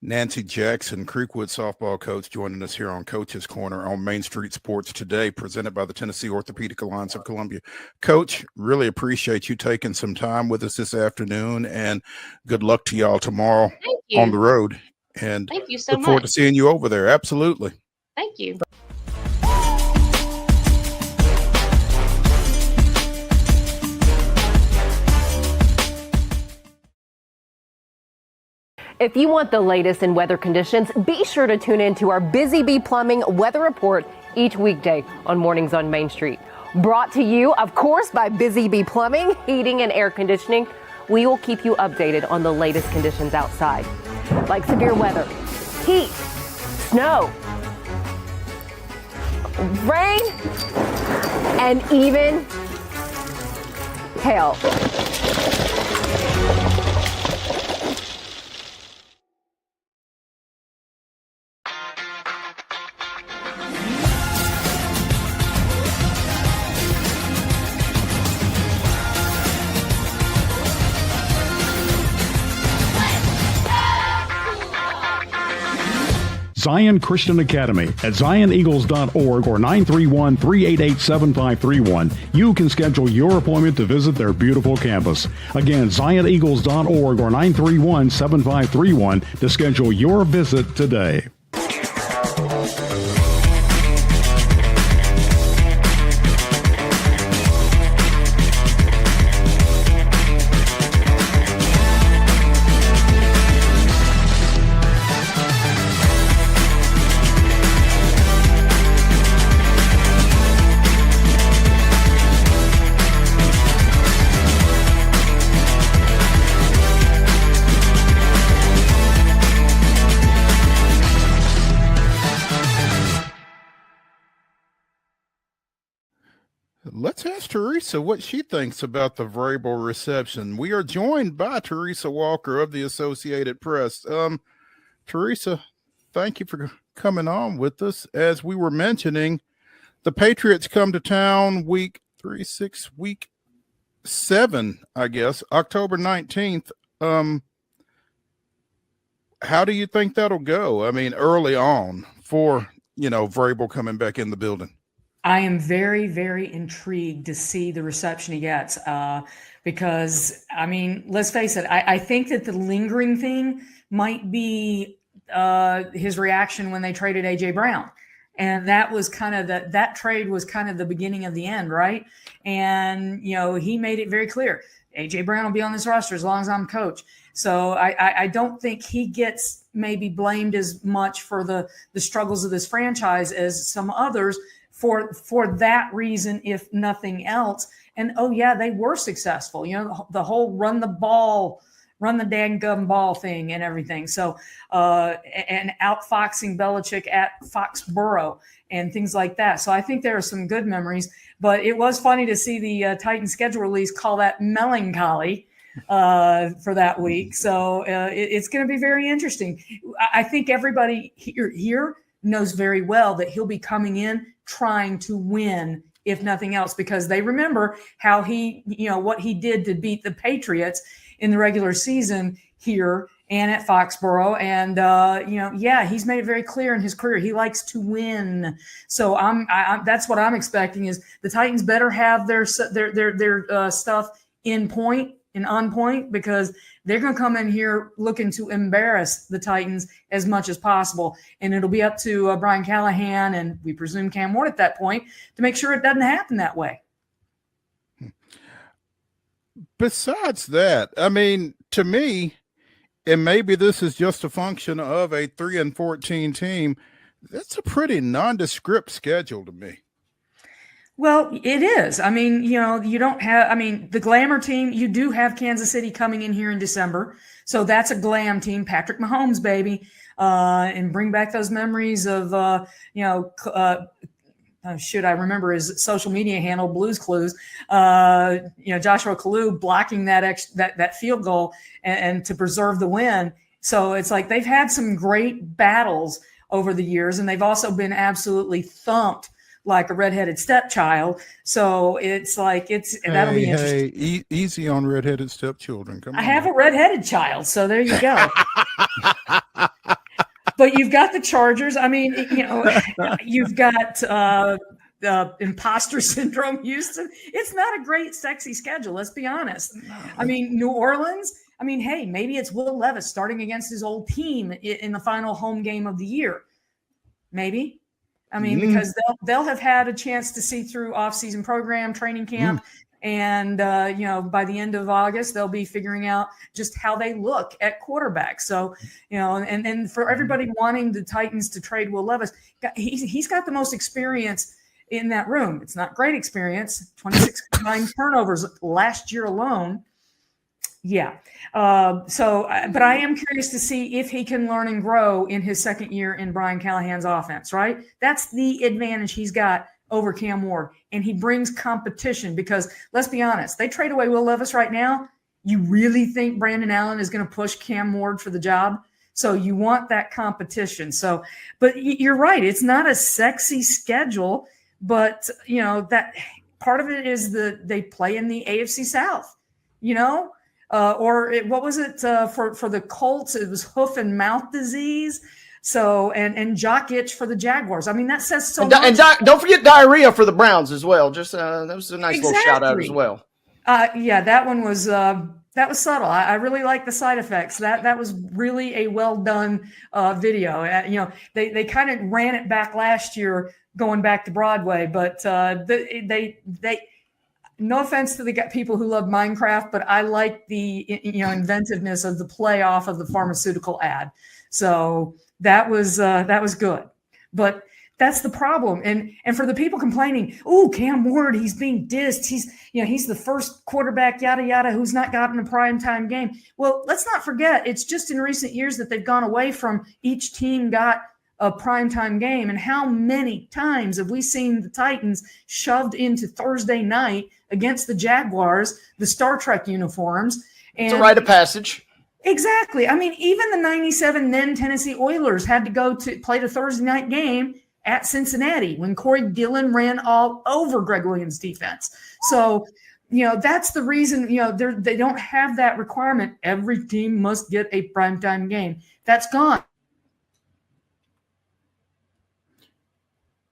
Nancy Jackson, Creekwood softball coach, joining us here on Coach's Corner on Main Street Sports Today, presented by the Tennessee Orthopedic Alliance of Columbia. Coach, really appreciate you taking some time with us this afternoon, and good luck to y'all tomorrow on the road. And thank you so much. Look forward to seeing you over there. Absolutely. Thank you. If you want the latest in weather conditions, be sure to tune in to our Busy Bee Plumbing weather report each weekday on Mornings on Main Street. Brought to you, of course, by Busy Bee Plumbing, Heating and Air Conditioning. We will keep you updated on the latest conditions outside, like severe weather, heat, snow, rain, and even hail. Zion Christian Academy at zioneagles.org or 931-388-7531. You can schedule your appointment to visit their beautiful campus. Again, zioneagles.org or 931-7531 to schedule your visit today. Let's ask Teresa what she thinks about the Vrabel reception. We are joined by Teresa Walker of the Associated Press. Teresa, thank you for coming on with us. As we were mentioning, the Patriots come to town week 7, I guess, October 19th. How do you think that'll go? I mean, early on for, Vrabel coming back in the building. I am very, very intrigued to see the reception he gets because, let's face it, I think that the lingering thing might be his reaction when they traded A.J. Brown. And that was kind of that trade was kind of the beginning of the end, right? And, he made it very clear, A.J. Brown will be on this roster as long as I'm coach. So I don't think he gets maybe blamed as much for the struggles of this franchise as some others for that reason, if nothing else. And, they were successful, the whole run the dang ball thing and everything. So, and outfoxing Belichick at Foxborough and things like that. So I think there are some good memories, but it was funny to see the Titans schedule release call that melancholy for that week. So it's going to be very interesting. I think everybody here knows very well that he'll be coming in trying to win, if nothing else, because they remember how what he did to beat the Patriots in the regular season here and at Foxborough. And, he's made it very clear in his career. He likes to win. So that's what I'm expecting is the Titans better have their stuff on point, because they're going to come in here looking to embarrass the Titans as much as possible. And it'll be up to Brian Callahan and we presume Cam Ward at that point to make sure it doesn't happen that way. Besides that, to me, and maybe this is just a function of a 3-14 team, That's a pretty nondescript schedule to me. Well, it is. I mean, you don't have, I mean, the glamour team, you do have Kansas City coming in here in December. So that's a glam team, Patrick Mahomes, baby. And bring back those memories of, I remember his social media handle, Blues Clues, Joshua Kalu blocking that field goal and to preserve the win. So it's like they've had some great battles over the years, and they've also been absolutely thumped like a redheaded stepchild. So it's like that'll be interesting. Hey, easy on redheaded stepchildren. Come on. I have a redheaded child, so there you go. But you've got the Chargers. I mean, you've got imposter syndrome, Houston. It's not a great, sexy schedule. Let's be honest. I mean, New Orleans. I mean, hey, maybe it's Will Levis starting against his old team in the final home game of the year. Maybe. I mean, because they'll have had a chance to see through off-season program, training camp, and by the end of August, they'll be figuring out just how they look at quarterback. So, and for everybody wanting the Titans to trade Will Levis, he's got the most experience in that room. It's not great experience, 26 combined turnovers last year alone. Yeah. But I am curious to see if he can learn and grow in his second year in Brian Callahan's offense, right? That's the advantage he's got over Cam Ward. And he brings competition because, let's be honest, they trade away Will Levis right now. You really think Brandon Allen is going to push Cam Ward for the job? So you want that competition. So, but you're right. It's not a sexy schedule, but, that part of it is they play in the AFC South, what was it for the Colts? It was hoof and mouth disease. So and jock itch for the Jaguars. I mean, that says so much. And don't forget diarrhea for the Browns as well. Just that was a nice little shout out as well. That one was subtle. I really like the side effects. That was really a well done video. They kind of ran it back last year, going back to Broadway, but they. No offense to the people who love Minecraft, but I like the inventiveness of the play off of the pharmaceutical ad. So that was good. But that's the problem. And for the people complaining, Cam Ward, he's being dissed. He's the first quarterback, yada yada, who's not gotten a primetime game. Well, let's not forget, it's just in recent years that they've gone away from each team got a primetime game. And how many times have we seen the Titans shoved into Thursday night against the Jaguars, the Star Trek uniforms? And it's a rite of passage. Exactly. I mean, even the 97 then Tennessee Oilers had to go to play the Thursday night game at Cincinnati when Corey Dillon ran all over Greg Williams' defense. So, that's the reason, they don't have that requirement. Every team must get a primetime game. That's gone.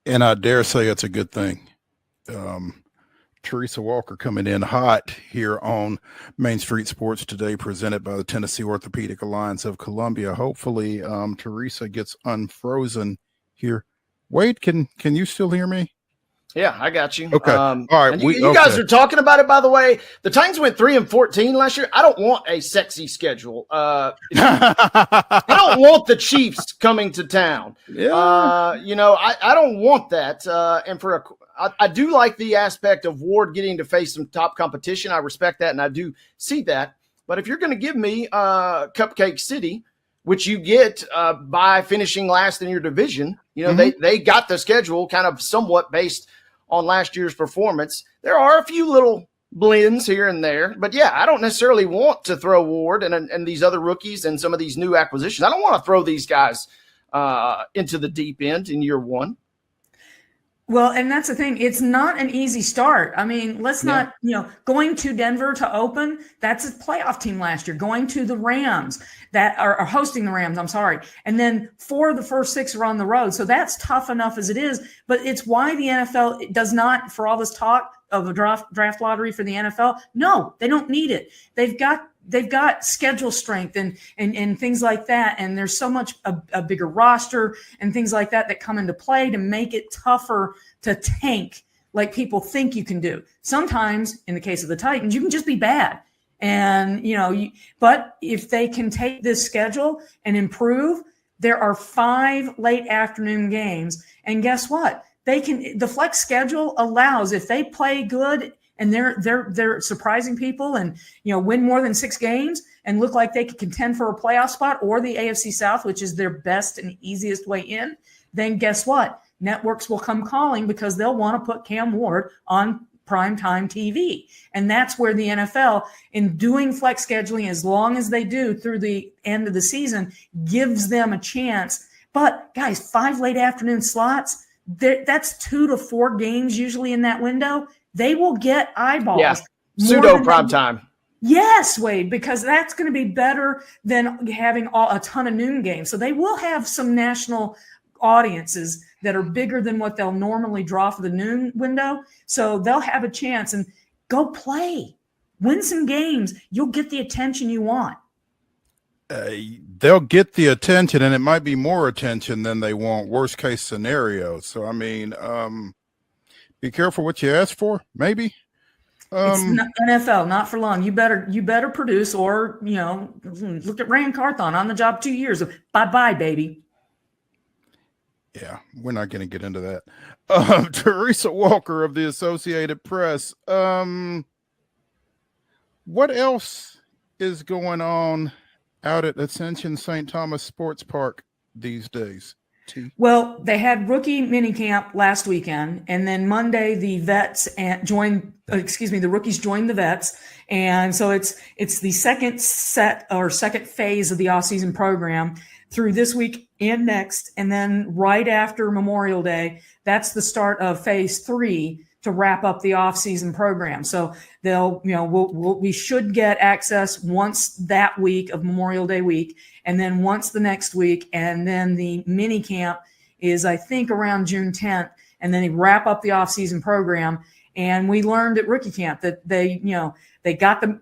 And I dare say it's a good thing. Teresa Walker coming in hot here on Main Street Sports Today, presented by the Tennessee Orthopedic Alliance of Columbia. Hopefully, Teresa gets unfrozen here. Wade, can you still hear me? Yeah, I got you. Okay. All right. You guys are talking about it, by the way. The Titans went 3-14 last year. I don't want a sexy schedule. I don't want the Chiefs coming to town. Yeah. I don't want that. And I do like the aspect of Ward getting to face some top competition. I respect that, and I do see that. But if you're going to give me Cupcake City, which you get by finishing last in your division, they got the schedule kind of somewhat based on last year's performance. There are a few little blends here and there, but yeah, I don't necessarily want to throw Ward and these other rookies and some of these new acquisitions. I don't want to throw these guys into the deep end in year one. Well, and that's the thing. It's not an easy start. I mean, let's not, going to Denver to open, that's a playoff team last year. Going to the Rams that are hosting the Rams, I'm sorry. And then 4 of the first 6 are on the road. So that's tough enough as it is. But it's why the NFL does not, for all this talk of a draft lottery for the NFL, no, they don't need it. They've got schedule strength and things like that. And there's so much a bigger roster and things like that come into play to make it tougher to tank like people think you can do. Sometimes in the case of the Titans, you can just be bad. And, but if they can take this schedule and improve, There are 5 late afternoon games. And guess what? The flex schedule allows, if they play good and they're surprising people and, win more than 6 games and look like they could contend for a playoff spot or the AFC South, which is their best and easiest way in, then guess what? Networks will come calling because they'll want to put Cam Ward on primetime TV. And that's where the NFL, in doing flex scheduling as long as they do through the end of the season, gives them a chance. But guys, 5 late afternoon slots, that's 2 to 4 games usually in that window. They will get eyeballs. Yeah, pseudo prime time. Yes, Wade, because that's going to be better than having a ton of noon games. So they will have some national audiences that are bigger than what they'll normally draw for the noon window. So they'll have a chance, and go play, win some games. You'll get the attention you want. They'll get the attention, and it might be more attention than they want. Worst case scenario. So, I mean, be careful what you ask for, maybe. It's not NFL, not for long. You better produce, or, look at Rand Carthon on the job 2 years of bye-bye, baby. Yeah, we're not going to get into that. Teresa Walker of the Associated Press. What else is going on out at Ascension St. Thomas Sports Park these days? Well, they had rookie minicamp last weekend, and then Monday the rookies joined the vets, and so it's the second phase of the offseason program through this week and next, and then right after Memorial Day, that's the start of phase 3 to wrap up the offseason program. So we should get access once that week of Memorial Day week, and then once the next week, and then the mini camp is, I think, around June 10th, and then they wrap up the offseason program. And we learned at rookie camp that they got the,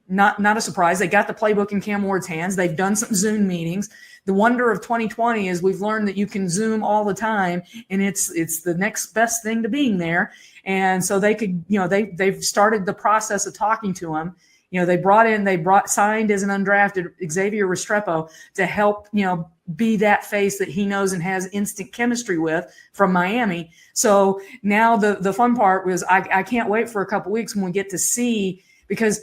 not a surprise, they got the playbook in Cam Ward's hands. They've done some Zoom meetings. The wonder of 2020 is we've learned that you can Zoom all the time, and it's the next best thing to being there. And so they could, they've started the process of talking to him. They signed as an undrafted Xavier Restrepo to help, be that face that he knows and has instant chemistry with from Miami. So now the fun part was I can't wait for a couple weeks when we get to see, because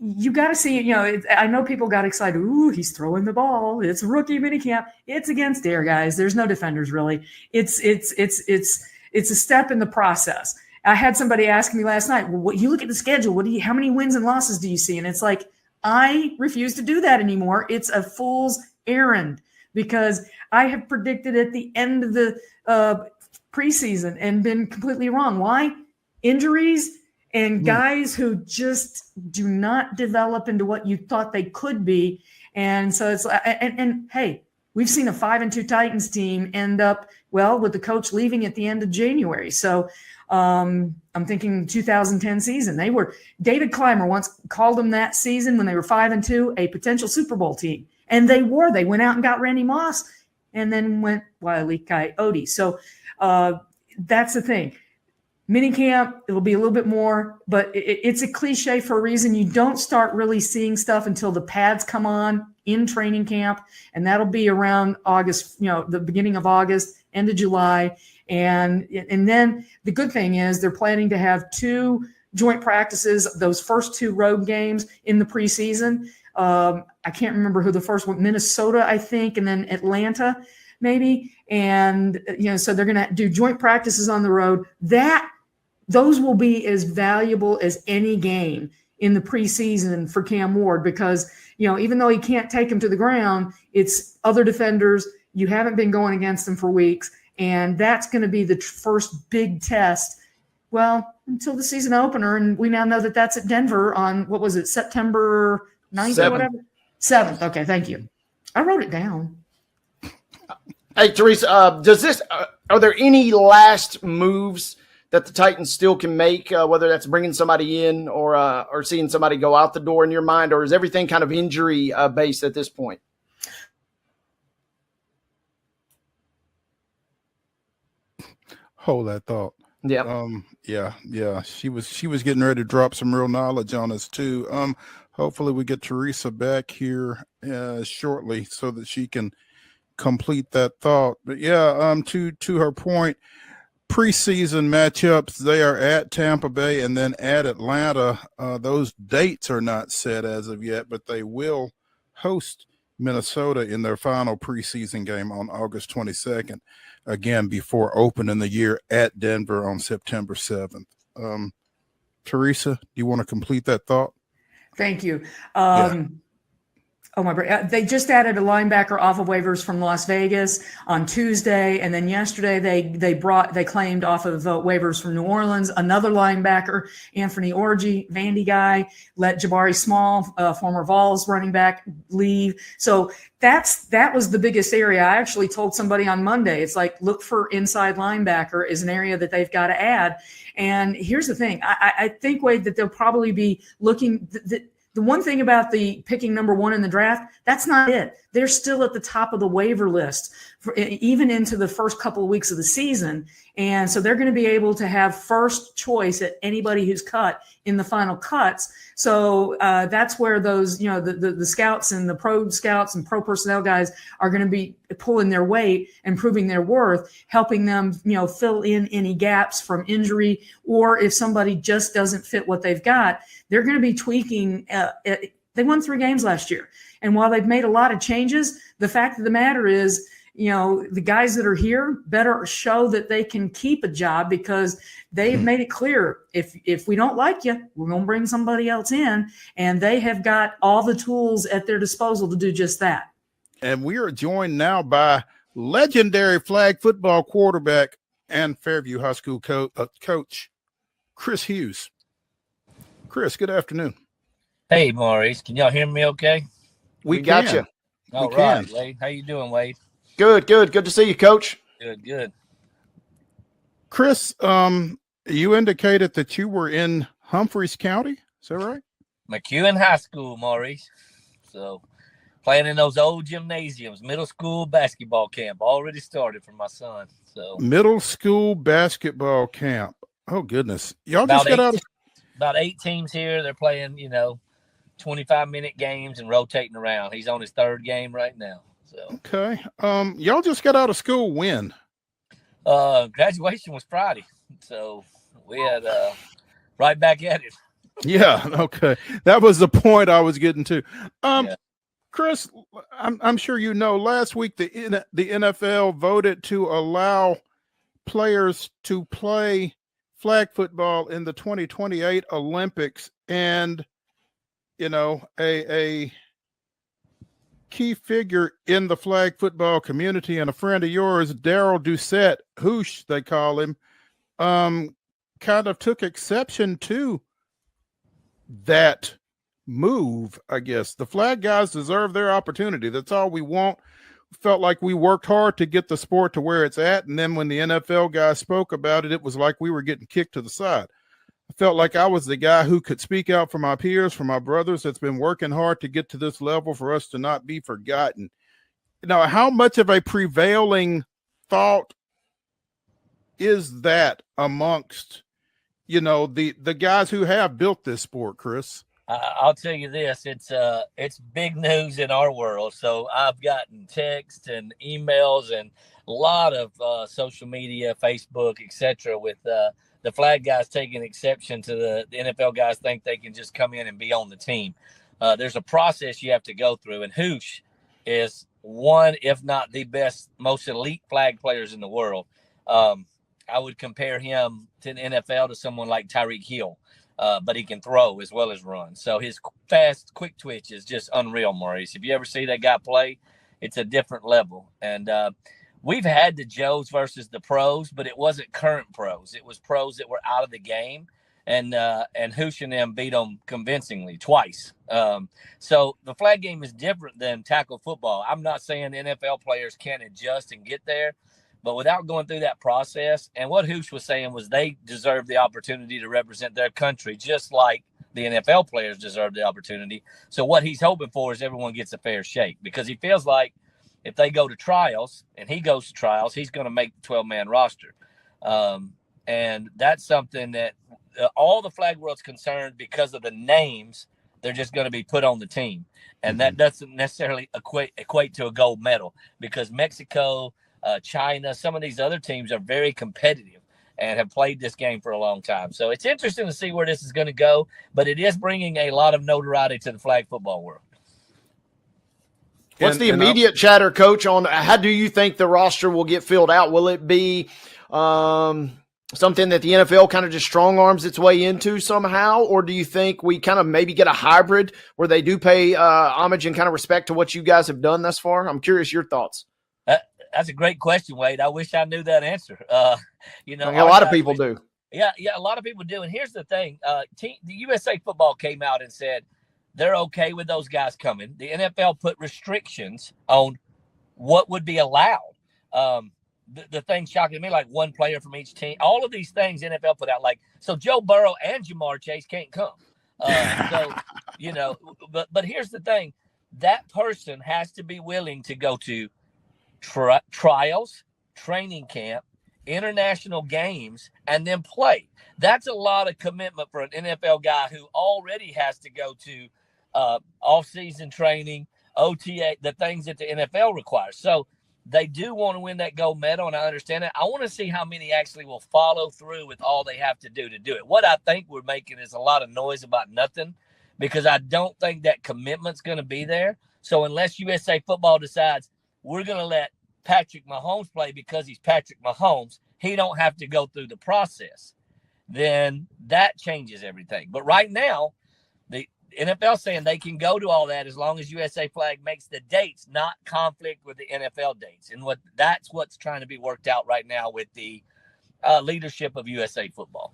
you got to see, I know people got excited. Ooh, he's throwing the ball. It's rookie minicamp. It's against air, guys. There's no defenders really. It's a step in the process. I had somebody ask me last night, well, you look at the schedule. How many wins and losses do you see? And it's like, I refuse to do that anymore. It's a fool's errand, because I have predicted at the end of the preseason and been completely wrong. Why? Injuries and guys who just do not develop into what you thought they could be. And so it's and hey, we've seen a 5-2 Titans team end up, with the coach leaving at the end of January. So I'm thinking 2010 season. David Clymer once called them that season when they were 5-2, a potential Super Bowl team. And they went out and got Randy Moss and then went Wile E. Coyote. So that's the thing. Minicamp, it'll be a little bit more, but it's a cliche for a reason. You don't start really seeing stuff until the pads come on in training camp, and that'll be around August, the beginning of August, end of July. And then the good thing is they're planning to have 2 joint practices, those first 2 road games in the preseason. I can't remember who the first one, Minnesota, I think, and then Atlanta maybe. And, so they're going to do joint practices on the road. Those will be as valuable as any game in the preseason for Cam Ward, because, even though he can't take him to the ground, it's other defenders. You haven't been going against them for weeks. And that's going to be the first big test, until the season opener. And we now know that that's at Denver on, September 9th or whatever? 7th. Okay, thank you. I wrote it down. Hey, Teresa, are there any last moves that the Titans still can make, whether that's bringing somebody in or seeing somebody go out the door in your mind, or is everything kind of injury based at this point? Hold that thought. Yeah. Yeah. She was getting ready to drop some real knowledge on us too. Hopefully we get Teresa back here shortly so that she can complete that thought. But yeah, to her point, preseason matchups, they are at Tampa Bay and then at Atlanta. Those dates are not set as of yet, but they will host Minnesota in their final preseason game on August 22nd, again before opening the year at Denver on September 7th. Teresa, do you want to complete that thought? Thank you. Yeah. Oh my! They just added a linebacker off of waivers from Las Vegas on Tuesday, and then yesterday they claimed off of waivers from New Orleans another linebacker, Anthony Orji, Vandy guy, let Jabari Small, former Vols running back, leave. So that was the biggest area. I actually told somebody on Monday, it's like, look for inside linebacker is an area that they've got to add. And here's the thing: I think, Wade, that they'll probably be looking. The one thing about the picking number 1 in the draft, that's not it. They're still at the top of the waiver list, even into the first couple of weeks of the season. And so they're going to be able to have first choice at anybody who's cut in the final cuts. So that's where those, the scouts and the pro scouts and pro personnel guys are going to be pulling their weight and proving their worth, helping them, fill in any gaps from injury, or if somebody just doesn't fit what they've got, they're going to be tweaking. They won 3 games last year. And while they've made a lot of changes, the fact of the matter is, the guys that are here better show that they can keep a job, because they've made it clear, if we don't like you, we're going to bring somebody else in, and they have got all the tools at their disposal to do just that. And we are joined now by legendary flag football quarterback and Fairview High School coach Chris Hughes. Chris, good afternoon. Hey, Maurice, can y'all hear me okay? We got you. All right, Wade. How you doing, Wade? Good to see you, Coach. Good. Chris, you indicated that you were in Humphreys County. Is that right? McEwen High School, Maurice. So playing in those old gymnasiums, middle school basketball camp already started for my son. So middle school basketball camp. Oh, goodness. Y'all just got out of about 8 teams here. They're playing, 25-minute games and rotating around. He's on his 3rd game right now. So okay. Y'all just got out of school when? Graduation was Friday. So we had right back at it. Yeah, okay. That was the point I was getting to. Chris, I'm sure you know, last week the NFL voted to allow players to play flag football in the 2028 Olympics, and a key figure in the flag football community and a friend of yours, Daryl Doucette, Hoosh they call him, kind of took exception to that move. I guess the flag guys deserve their opportunity. That's all we want. Felt like we worked hard to get the sport to where it's at, and then when the NFL guys spoke about it, it was like we were getting kicked to the side. I felt like I was the guy who could speak out for my peers, for my brothers that's been working hard to get to this level, for us to not be forgotten. How much of a prevailing thought is that amongst, the guys who have built this sport, Chris? I'll tell you this, it's big news in our world. So I've gotten texts and emails and a lot of social media, Facebook, etc., with the flag guys taking exception to the NFL guys think they can just come in and be on the team. There's a process you have to go through, and Hoosh is one, if not the best, most elite flag players in the world. I would compare him to the NFL to someone like Tyreek Hill. But he can throw as well as run. So his fast, quick twitch is just unreal, Maurice. If you ever see that guy play, it's a different level. And we've had the Joes versus the pros, but it wasn't current pros. It was pros that were out of the game. And Hoosh and them beat them convincingly twice. So the flag game is different than tackle football. I'm not saying NFL players can't adjust and get there, but without going through that process, and what Hoosh was saying was they deserve the opportunity to represent their country, just like the NFL players deserve the opportunity. So what he's hoping for is everyone gets a fair shake, because he feels like if they go to trials and he goes to trials, he's going to make the 12-man roster. And that's something that all the flag world's concerned because of the names They're just going to be put on the team. And that doesn't necessarily equate to a gold medal, because Mexico, China, some of these other teams are very competitive and have played this game for a long time. So it's interesting to see where this is going to go, but it is bringing a lot of notoriety to the flag football world. What's the immediate chatter, Coach, on how do you think the roster will get filled out? Will it be something that the NFL kind of just strong arms its way into somehow? Or do you think we kind of maybe get a hybrid where they do pay homage and kind of respect to what you guys have done thus far? I'm curious your thoughts. That's a great question, Wade. I wish I knew that answer. A lot of people do. Yeah, a lot of people do. And here's the thing. The USA Football came out and said they're okay with those guys coming. The NFL put restrictions on what would be allowed. The thing shocking me, like one player from each team, all of these things NFL put out, so Joe Burrow and Jamar Chase can't come. But here's the thing, that person has to be willing to go to trials, training camp, international games, and then play. That's a lot of commitment for an NFL guy who already has to go to off-season training, OTA, the things that the NFL requires. So they do want to win that gold medal, and I understand it. I want to see how many actually will follow through with all they have to do it. What I think we're making is a lot of noise about nothing, because I don't think that commitment's going to be there. So unless USA Football decides we're going to let Patrick Mahomes play because he's Patrick Mahomes, he don't have to go through the process, then that changes everything. But right now, the NFL saying they can go to all that as long as USA Flag makes the dates not conflict with the NFL dates. And that's what's trying to be worked out right now with the leadership of USA Football.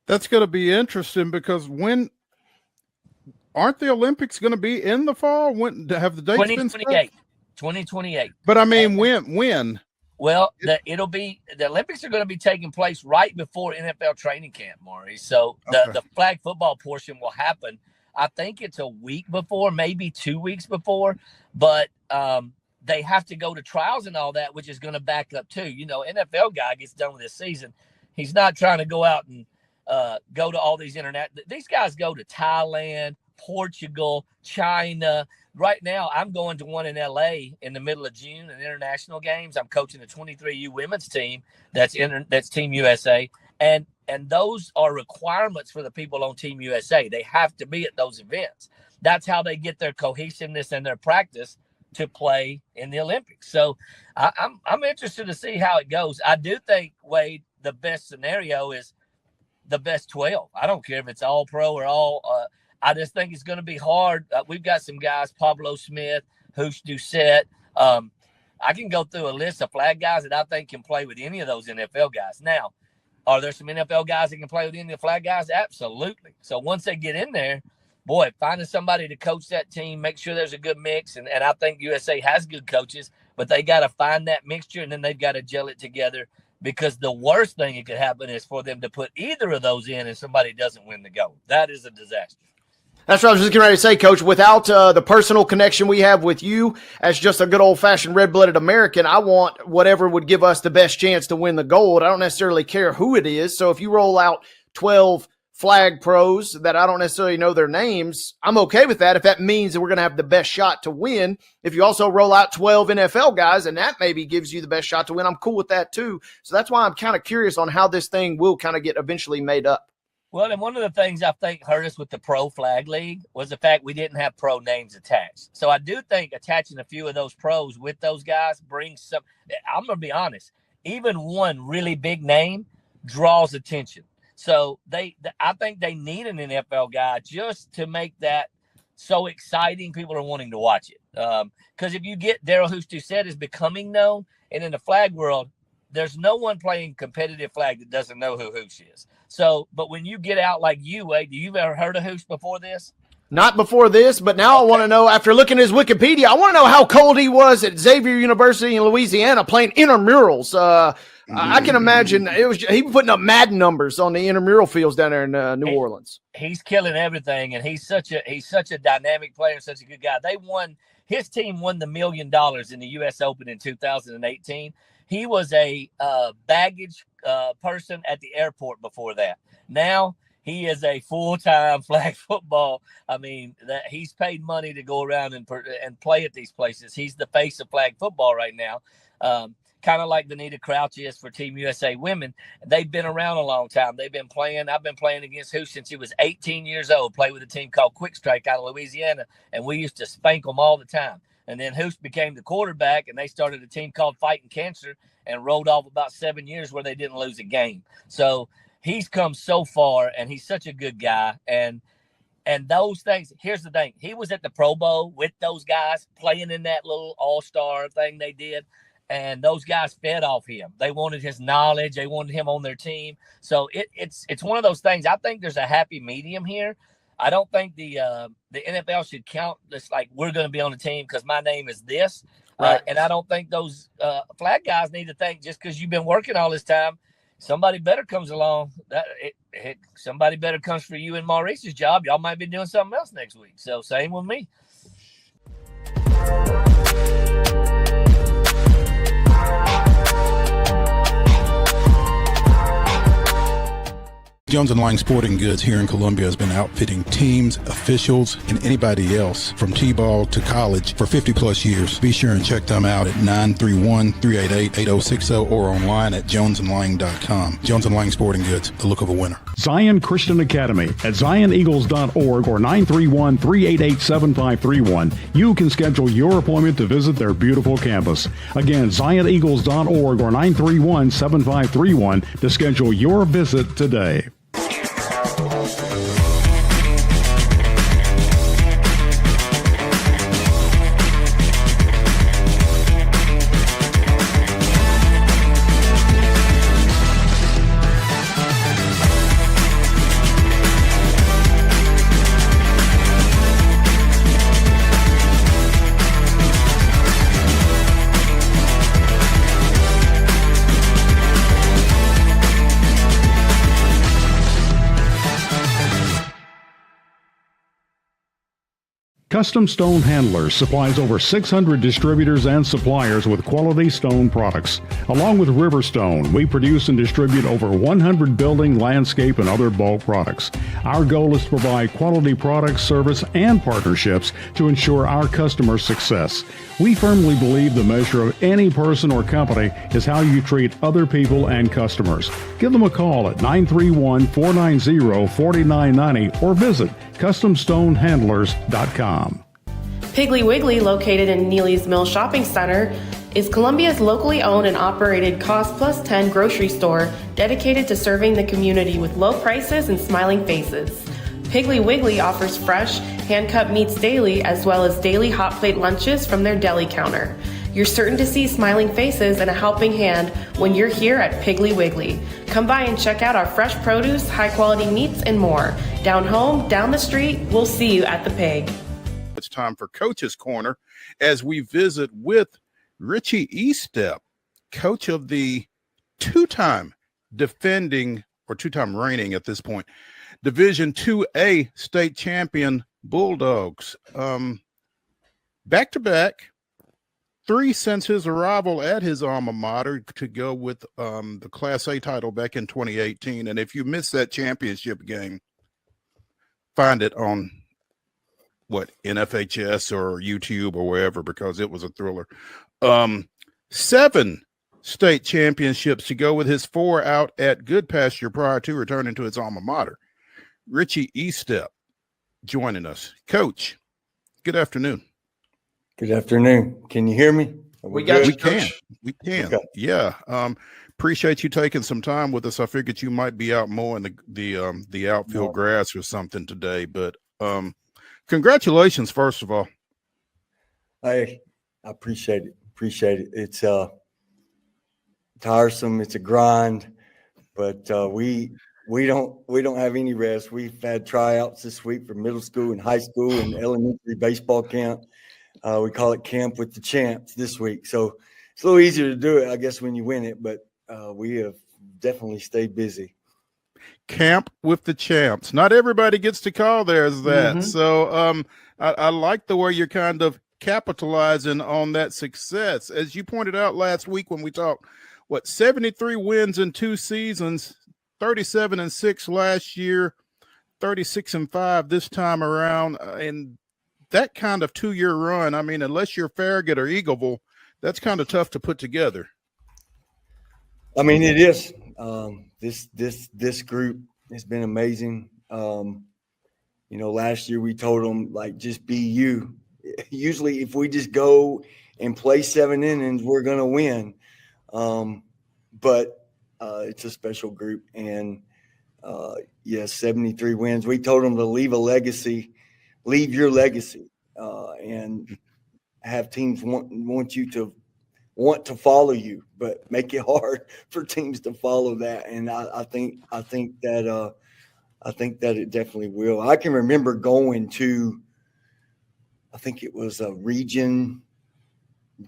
That's going to be interesting, because aren't the Olympics going to be in the fall? When have the dates been set? 2028. But I mean, when? Well, the Olympics are going to be taking place right before NFL training camp, Maury. So the flag football portion will happen. I think it's a week before, maybe 2 weeks before, but they have to go to trials and all that, which is going to back up too. NFL guy gets done with his season. He's not trying to go out and go to all these these guys go to Thailand, Portugal, China. Right now, I'm going to one in LA in the middle of June, an international games. I'm coaching the 23U women's team. That's Team USA. And those are requirements for the people on Team USA. They have to be at those events. That's how they get their cohesiveness and their practice to play in the Olympics. So I'm interested to see how it goes. I do think, Wade, the best scenario is the best 12. I don't care if it's all pro or all I just think it's going to be hard. We've got some guys, Pablo Smith, Hoosh Doucette. I can go through a list of flag guys that I think can play with any of those NFL guys. Now, are there some NFL guys that can play with any of the flag guys? Absolutely. So once they get in there, boy, finding somebody to coach that team, make sure there's a good mix. And I think USA has good coaches, but they got to find that mixture, and then they've got to gel it together, because the worst thing that could happen is for them to put either of those in and somebody doesn't win the gold. That is a disaster. That's what I was just getting ready to say, Coach. Without the personal connection we have with you as just a good old-fashioned red-blooded American, I want whatever would give us the best chance to win the gold. I don't necessarily care who it is. So if you roll out 12 flag pros that I don't necessarily know their names, I'm okay with that if that means that we're going to have the best shot to win. If you also roll out 12 NFL guys and that maybe gives you the best shot to win, I'm cool with that too. So that's why I'm kind of curious on how this thing will kind of get eventually made up. Well, and one of the things I think hurt us with the Pro Flag League was the fact we didn't have pro names attached. So I do think attaching a few of those pros with those guys brings some – I'm going to be honest. Even one really big name draws attention. So I think they need an NFL guy just to make that so exciting people are wanting to watch it. Because if you get Daryl Hoosh Doucette is becoming known, and in the flag world, there's no one playing competitive flag that doesn't know who Hoosh is. So, but when you get out like you, Wade, do you ever heard of Hoosh before this? Not before this, but now I want to know, after looking at his Wikipedia, I want to know how cold he was at Xavier University in Louisiana playing intramurals. I can imagine he was putting up Madden numbers on the intramural fields down there in New Orleans. He's killing everything, and he's such a dynamic player and such a good guy. His team won the $1 million in the U.S. Open in 2018. He was a baggage person at the airport before that. Now he is a full-time flag football. I mean, that he's paid money to go around and play at these places. He's the face of flag football right now. Kind of like Benita Crouch is for Team USA Women. They've been around a long time. They've been playing. I've been playing against Hoosh since he was 18 years old, played with a team called Quick Strike out of Louisiana, and we used to spank them all the time. And then Hoosh became the quarterback, and they started a team called Fighting Cancer and rolled off about 7 years where they didn't lose a game. So he's come so far, and he's such a good guy. And those things, here's the thing. He was at the Pro Bowl with those guys playing in that little all-star thing they did. And those guys fed off him. They wanted his knowledge. They wanted him on their team. So it's one of those things. I think there's a happy medium here. I don't think the NFL should count this like we're going to be on the team because my name is this. Right. And I don't think those flag guys need to think just because you've been working all this time, somebody better comes along. Somebody better comes for you and Maurice's job. Y'all might be doing something else next week. So same with me. Jones & Lang Sporting Goods here in Columbia has been outfitting teams, officials, and anybody else from T-ball to college for 50-plus years. Be sure and check them out at 931-388-8060 or online at jonesandlang.com. Jones & Lang Sporting Goods, the look of a winner. Zion Christian Academy at zioneagles.org or 931-388-7531. You can schedule your appointment to visit their beautiful campus. Again, zioneagles.org or 931-7531 to schedule your visit today. Custom Stone Handlers supplies over 600 distributors and suppliers with quality stone products. Along with Riverstone, we produce and distribute over 100 building, landscape, and other bulk products. Our goal is to provide quality products, service, and partnerships to ensure our customers' success. We firmly believe the measure of any person or company is how you treat other people and customers. Give them a call at 931-490-4990 or visit CustomStoneHandlers.com. Piggly Wiggly, located in Neely's Mill Shopping Center, is Columbia's locally owned and operated Cost Plus 10 grocery store dedicated to serving the community with low prices and smiling faces. Piggly Wiggly offers fresh, hand-cut meats daily as well as daily hot plate lunches from their deli counter. You're certain to see smiling faces and a helping hand when you're here at Piggly Wiggly. Come by and check out our fresh produce, high-quality meats, and more. Down home, down the street, we'll see you at the Pig. It's time for Coach's Corner as we visit with Richie Estep, coach of the two-time defending or two-time reigning at this point Division 2A state champion Bulldogs. Back-to-back, 3 since his arrival at his alma mater to go with the Class A title back in 2018. And if you missed that championship game, find it on NFHS or YouTube or wherever, because it was a thriller. 7 state championships to go with his 4 out at Goodpasture prior to returning to his alma mater. Richie Estep joining us. Coach, good afternoon. Good afternoon. Can you hear me? We can. Okay. Yeah. Appreciate you taking some time with us. I figured you might be out mowing the outfield grass or something today, but congratulations, first of all. I appreciate it. It's tiresome. It's a grind, but we don't have any rest. We've had tryouts this week for middle school and high school and elementary baseball camp. We call it Camp with the Champs this week. So it's a little easier to do it, I guess, when you win it, but we have definitely stayed busy. Camp with the Champs. Not everybody gets to call theirs that. Mm-hmm. So I like the way you're kind of capitalizing on that success. As you pointed out last week when we talked, 73 wins in 2 seasons, 37-6 last year. 36-5 this time around, and that kind of 2-year run. I mean, unless you're Farragut or Eagleville, that's kind of tough to put together. I mean, it is. This group has been amazing. Last year we told them, like, just be you. Usually, if we just go and play 7 innings, we're going to win. But it's a special group, and 73 wins. We told them to leave your legacy, and have teams want you to follow you, but make it hard for teams to follow that. And I think that it definitely will. I can remember going to, I think it was a region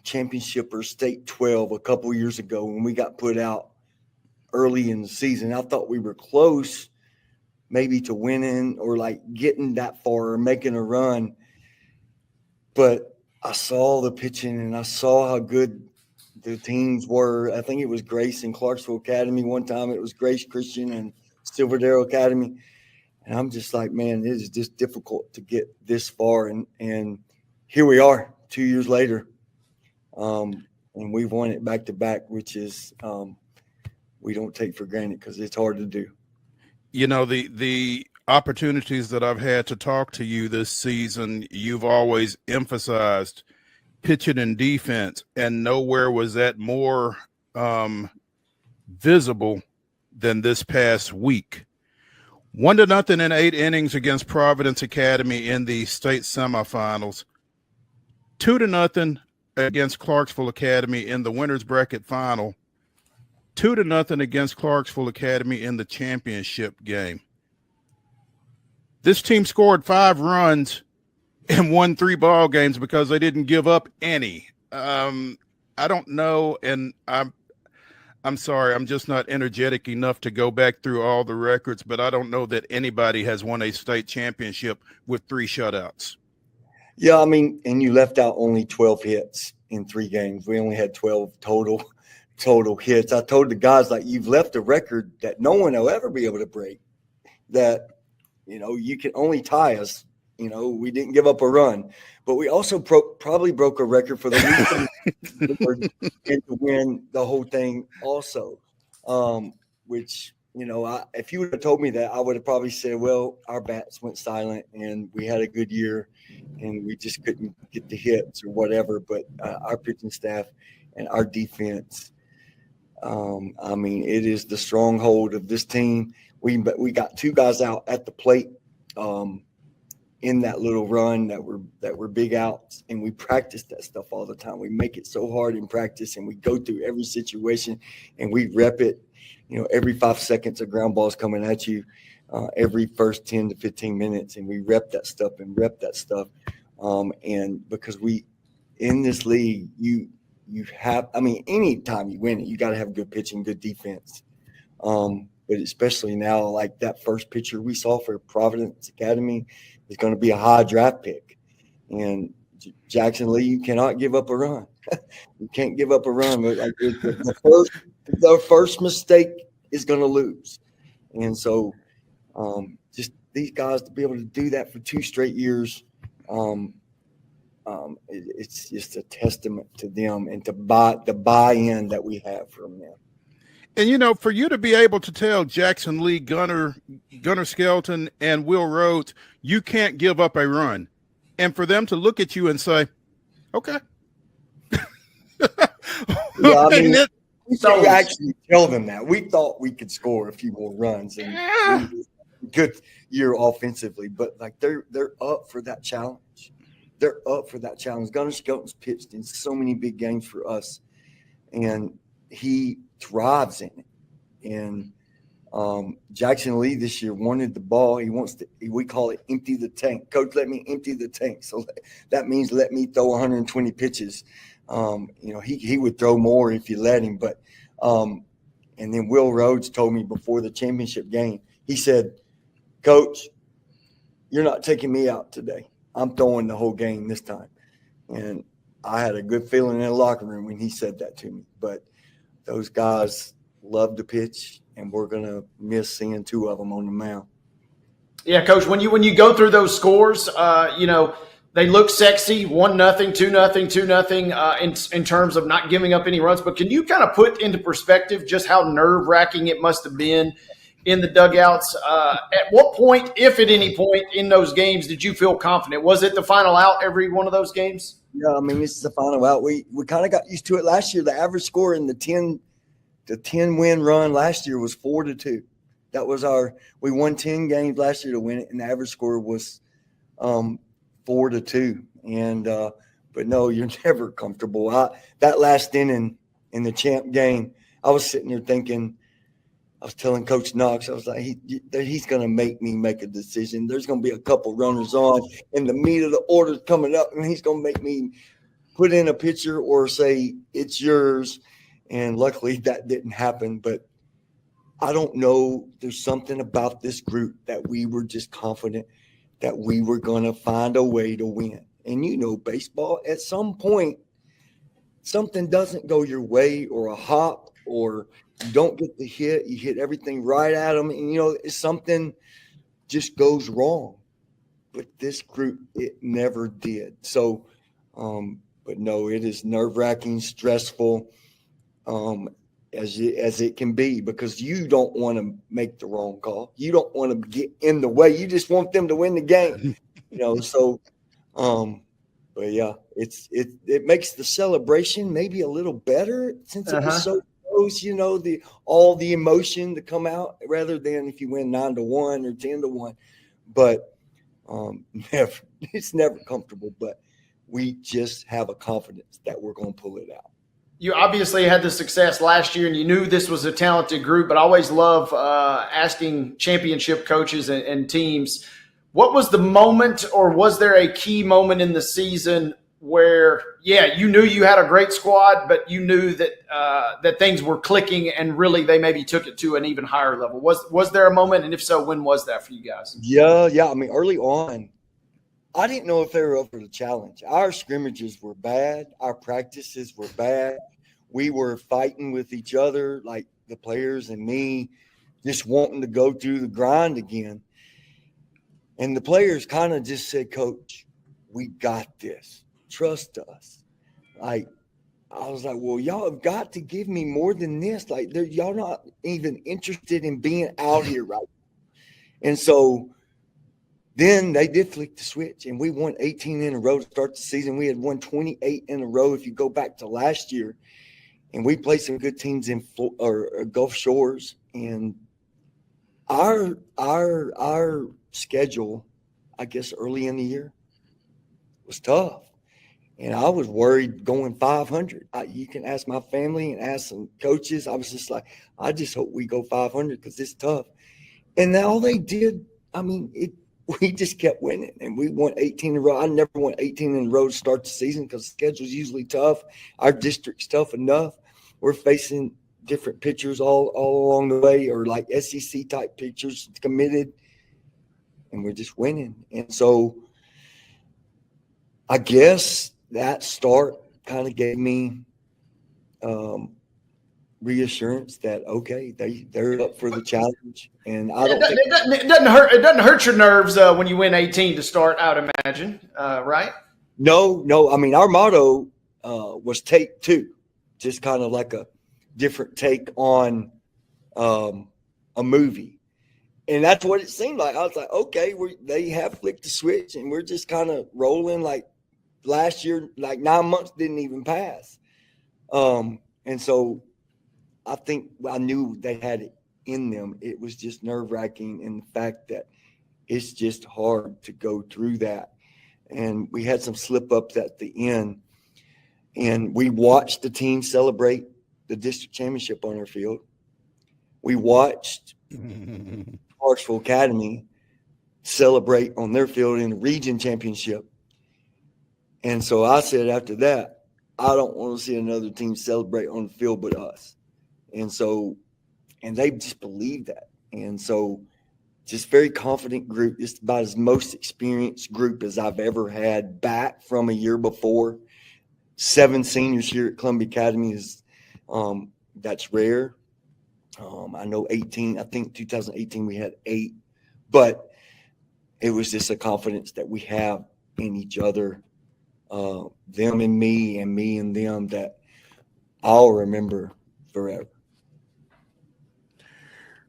championship or state 12 a couple years ago when we got put out early in the season. I thought we were close maybe to winning or like getting that far or making a run. But I saw the pitching and I saw how good the teams were. I think it was Grace and Clarksville Academy one time. It was Grace Christian and Silverdale Academy. And I'm just like, man, it is just difficult to get this far. And here we are 2 years later. And we've won it back to back, which is we don't take for granted because it's hard to do. The opportunities that I've had to talk to you this season, you've always emphasized pitching and defense, and nowhere was that more visible than this past week. 1-0 in 8 innings against Providence Academy in the state semifinals. 2-0 against Clarksville Academy in the winner's bracket final. 2-0 against Clarksville Academy in the championship game. This team scored 5 runs and won 3 ball games because they didn't give up any. I don't know, and I'm sorry, I'm just not energetic enough to go back through all the records, but I don't know that anybody has won a state championship with 3 shutouts. Yeah, I mean, and you left out only 12 hits in 3 games. We only had 12 total hits. I told the guys, like, you've left a record that no one will ever be able to break, that, you can only tie us. We didn't give up a run, but we also probably broke a record for the least and to win the whole thing also, which, if you would have told me that, I would have probably said, well, our bats went silent and we had a good year and we just couldn't get the hits or whatever. But our pitching staff and our defense, I mean, it is the stronghold of this team. We got 2 guys out at the plate in that little run that were big outs, and we practice that stuff all the time. We make it so hard in practice, and we go through every situation, and we rep it. Every 5 seconds, a ground ball is coming at you. Every first 10 to 15 minutes, and we rep that stuff. And because in this league, you have, I mean, anytime you win it, you got to have good pitching, good defense. But especially now, like that first pitcher we saw for Providence Academy is going to be a high draft pick. And Jackson Lee, you cannot give up a run. You can't give up a run. But like the first mistake is going to lose. And so just these guys to be able to do that for 2 straight years, it's just a testament to them and to the buy-in that we have from them. And, for you to be able to tell Jackson Lee, Gunnar Skelton, and Will Rhodes, you can't give up a run. And for them to look at you and say, okay. Yeah, I mean, we didn't actually tell them that. We thought we could score a few more runs and good year offensively. But, like, they're up for that challenge. They're up for that challenge. Gunnar Skelton's pitched in so many big games for us. And he thrives in it. And Jackson Lee this year wanted the ball. He wants to, we call it empty the tank. Coach, let me empty the tank. So that means let me throw 120 pitches. He would throw more if you let him. But and then Will Rhodes told me before the championship game, he said, Coach, you're not taking me out today. I'm throwing the whole game this time. And I had a good feeling in the locker room when he said that to me. But those guys love to pitch, and we're going to miss seeing 2 of them on the mound. Yeah, Coach. When you go through those scores, they look sexy. 1-0, 2-0, 2-0. In terms of not giving up any runs, but can you kind of put into perspective just how nerve-wracking it must have been in the dugouts? At what point, if at any point in those games, did you feel confident? Was it the final out every one of those games? Yeah, I mean, this is the final out. We kind of got used to it last year. The average score in the 10 win run last year was 4-2. That was we won 10 games last year to win it, and the average score was 4-2. And but no, you're never comfortable. That last inning in the champ game, I was sitting there thinking, I was telling Coach Knox, I was like, he's going to make me make a decision. There's going to be a couple runners on, and the meat of the order's coming up, and he's going to make me put in a pitcher or say, it's yours. And luckily that didn't happen. But I don't know. There's something about this group that we were just confident that we were going to find a way to win. And baseball, at some point, something doesn't go your way, or a hop, or you don't get the hit, you hit everything right at them, and something just goes wrong. But this group, it never did. So, but no, it is nerve-wracking, stressful, as it can be, because you don't want to make the wrong call. You don't want to get in the way. You just want them to win the game. So, but yeah, it makes the celebration maybe a little better since it was so close, all the emotion to come out, rather than if you win 9-1 or 10-1. But it's never comfortable, but we just have a confidence that we're going to pull it out. You obviously had the success last year, and you knew this was a talented group, but I always love asking championship coaches and teams, what was the moment, or was there a key moment in the season where, you knew you had a great squad, but you knew that that things were clicking and really they maybe took it to an even higher level? Was there a moment, and if so, when was that for you guys? Yeah. I mean, early on, I didn't know if they were up for the challenge. Our scrimmages were bad. Our practices were bad. We were fighting with each other, like the players and me, just wanting to go through the grind again. And the players kind of just said, Coach, we got this. Trust us. I was like, well, y'all have got to give me more than this. Like, y'all not even interested in being out here right now. And so then they did flick the switch, and we won 18 in a row to start the season. We had won 28 in a row if you go back to last year. And we played some good teams in Gulf Shores. And our schedule, I guess, early in the year was tough. And I was worried going 500. You can ask my family and ask some coaches. I was just like, I just hope we go 500 because it's tough. And all they did, we just kept winning, and we won 18 in a row. I never won 18 in a row to start the season because the schedule's usually tough. Our district's tough enough. We're facing different pitchers all along the way, or like SEC type pitchers committed, and we're just winning. And so I guess that start kind of gave me reassurance that, okay, they're up for the challenge. And I don't think it doesn't hurt your nerves when you win 18 to start, I would imagine, right? No. I mean, our motto was take two, just kind of like a different take on a movie. And that's what it seemed like. I was like, okay, they have flicked the switch, and we're just kind of rolling. Like last year, like 9 months didn't even pass. And so I think I knew they had it in them. It was just nerve-wracking in the fact that it's just hard to go through that. And we had some slip-ups at the end. And we watched the team celebrate the district championship on our field. We watched Clarksville Academy celebrate on their field in the region championship. And so I said after that, I don't want to see another team celebrate on the field but us. And so, and they just believed that. And so just very confident group. It's about as most experienced group as I've ever had back from a year before. 7 seniors here at Columbia Academy is that's rare. I know 18, I think 2018 we had 8, but it was just a confidence that we have in each other, them and me and them, that I'll remember forever.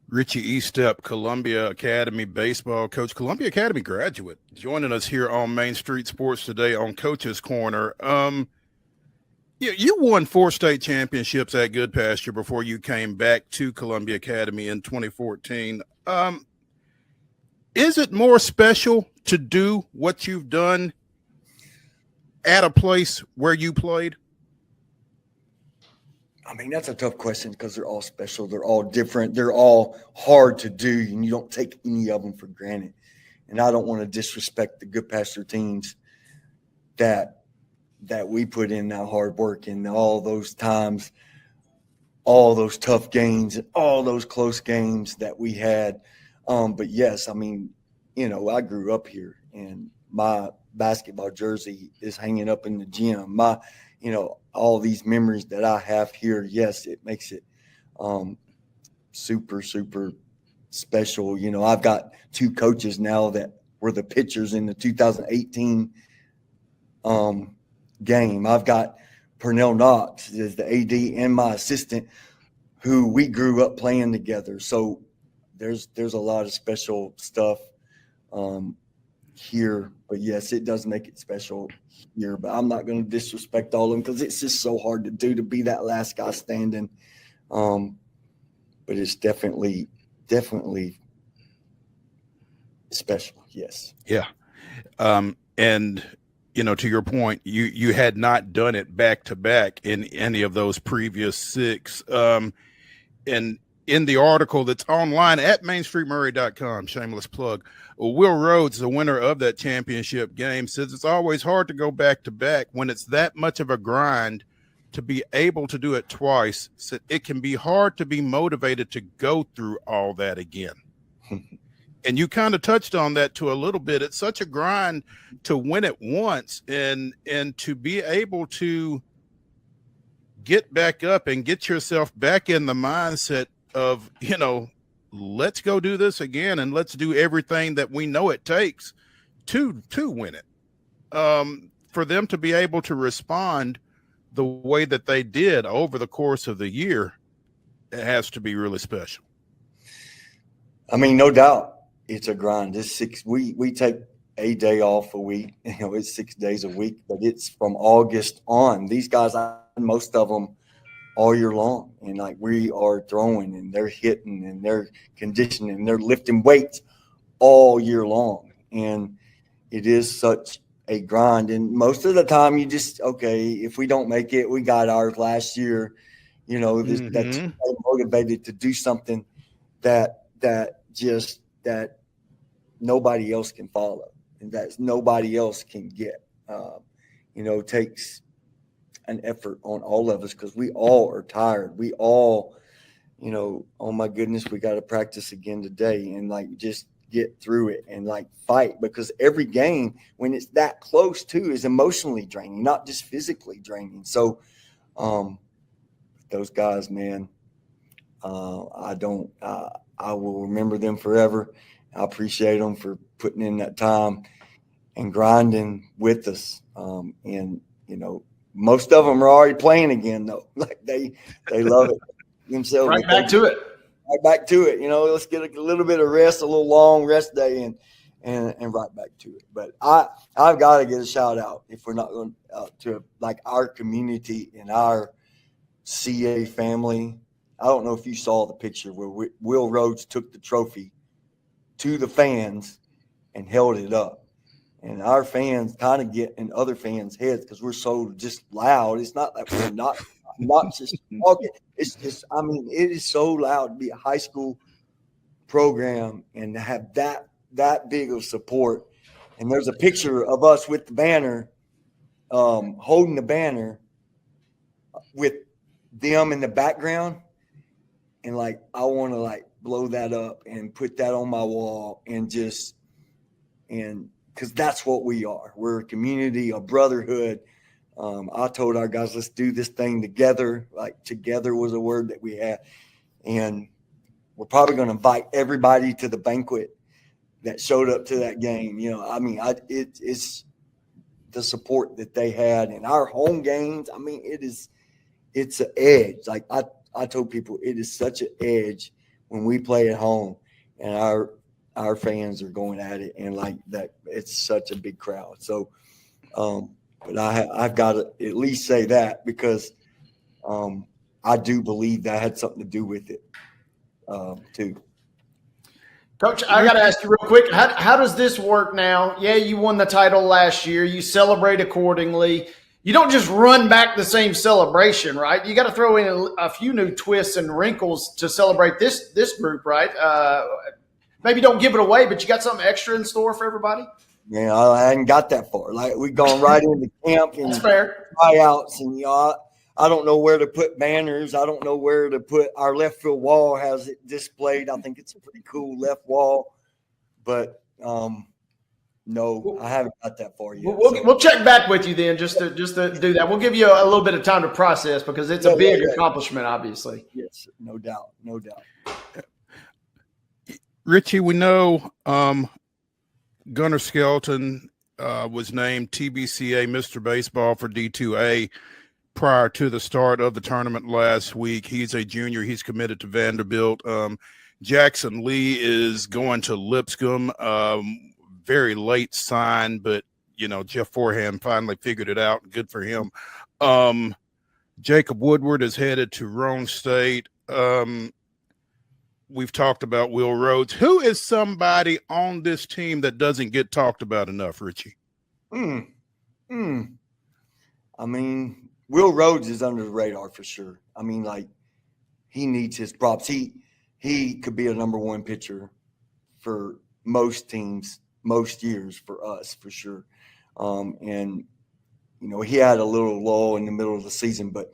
Richie Estep, Columbia Academy baseball coach, Columbia Academy graduate, joining us here on Main Street Sports today on Coach's Corner. You won 4 state championships at Goodpasture before you came back to Columbia Academy in 2014. Is it more special to do what you've done at a place where you played? I mean, that's a tough question because they're all special. They're all different. They're all hard to do, and you don't take any of them for granted. And I don't want to disrespect the Goodpasture teams that we put in that hard work and all those times, all those tough games, and all those close games that we had. But yes, I mean, I grew up here, and my basketball jersey is hanging up in the gym. All these memories that I have here, yes, it makes it super, super special. I've got 2 coaches now that were the pitchers in the 2018 game. I've got Pernell Knox as the AD and my assistant, who we grew up playing together. So there's a lot of special stuff here. But yes, it does make it special here. But I'm not going to disrespect all of them because it's just so hard to do, to be that last guy standing. But it's definitely special. Yes. Yeah. And to your point, you had not done it back to back in any of those previous 6. And in the article that's online at mainstreetmurray.com, shameless plug, Will Rhodes, the winner of that championship game, says it's always hard to go back to back when it's that much of a grind. To be able to do it twice, so it can be hard to be motivated to go through all that again. And you kind of touched on that to a little bit. It's such a grind to win it once and to be able to get back up and get yourself back in the mindset of, let's go do this again and let's do everything that we know it takes to win it. For them to be able to respond the way that they did over the course of the year, it has to be really special. I mean, no doubt. It's a grind. We take a day off a week. It's 6 days a week, but it's from August on. These guys, most of them, all year long. And like, we are throwing and they're hitting and they're conditioning and they're lifting weights all year long. And it is such a grind. And most of the time you just, okay, if we don't make it, we got ours last year, that's motivated to do something that nobody else can follow and that nobody else can get. Takes an effort on all of us because we all are tired. We all, oh my goodness, we got to practice again today and just get through it and fight, because every game when it's that close too is emotionally draining, not just physically draining. So those guys, man, I will remember them forever. I appreciate them for putting in that time and grinding with us. Most of them are already playing again though. They love it themselves. Right back to it. Right back to it. Let's get a little bit of rest, a little long rest day and right back to it. But I've got to get a shout out if we're not going to our community and our CA family. I don't know if you saw the picture where Will Rhodes took the trophy to the fans and held it up. And our fans kind of get in other fans' heads because we're so just loud. It's not like we're not just talking. It's just, it is so loud to be a high school program and to have that big of support. And there's a picture of us with the banner, holding the banner with them in the background. And I want to blow that up and put that on my wall and because that's what we are. We're a community, a brotherhood. I told our guys, let's do this thing together. Together was a word that we had. And we're probably going to invite everybody to the banquet that showed up to that game. You know, I mean, it's the support that they had in our home games. I mean, it's an edge. Like I told people, it is such an edge when we play at home and our fans are going at it, and like that, it's such a big crowd. So, but I've got to at least say that because I do believe that had something to do with it too. Coach, I got to ask you real quick. How does this work now? Yeah, you won the title last year. You celebrate accordingly. You don't just run back the same celebration, right? You got to throw in a few new twists and wrinkles to celebrate this group, right? Maybe don't give it away, but you got something extra in store for everybody? Yeah, I hadn't got that far. Like we've gone right into camp and That's fair. tryouts, and I don't know where to put banners. I don't know where to put our left field wall has it displayed. I think it's a pretty cool left wall, but no, I haven't got that far yet. We'll check back with you then, just to do that. We'll give you a little bit of time to process because it's a big accomplishment, obviously. Yes, no doubt. Richie, we know Gunnar Skelton was named TBCA Mr. Baseball for D2A prior to the start of the tournament last week. He's a junior. He's committed to Vanderbilt. Jackson Lee is going to Lipscomb. Very late sign, but Jeff Foreham finally figured it out. Good for him. Jacob Woodward is headed to Roane State. We've talked about Will Rhodes. Who is somebody on this team that doesn't get talked about enough, Richie? I mean, Will Rhodes is under the radar for sure. I mean, like, he needs his props. He could be a number one pitcher for most teams, most years for us for sure. And, he had a little lull in the middle of the season, but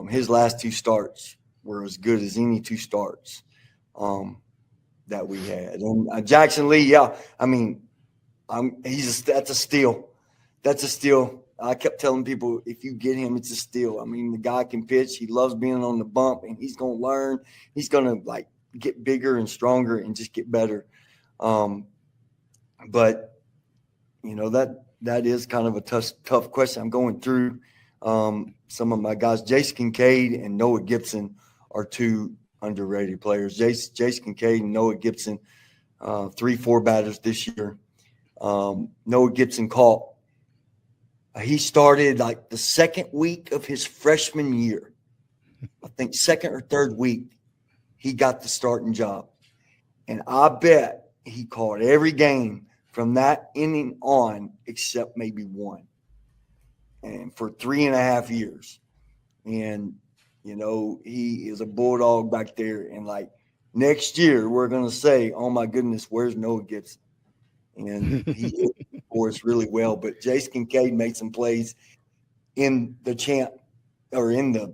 his last two starts were as good as any two starts that we had. And Jackson Lee, yeah, I mean, that's a steal. That's a steal. I kept telling people, if you get him, it's a steal. I mean, the guy can pitch. He loves being on the bump, and he's going to learn. He's going to, like, get bigger and stronger and just get better. But, that is kind of a tough question. I'm going through some of my guys. Jace Kincaid and Noah Gibson are two underrated players. Jace Kincaid and Noah Gibson, 3-4 batters this year. Noah Gibson caught. He started like the second week of his freshman year. I think second or third week, he got the starting job. And I bet he caught every game from that inning on except maybe one. And for 3.5 years. And, he is a bulldog back there. And, like, next year we're going to say, oh, my goodness, where's Noah Gibson? And he hit for us really well. But Jace Kincaid made some plays in the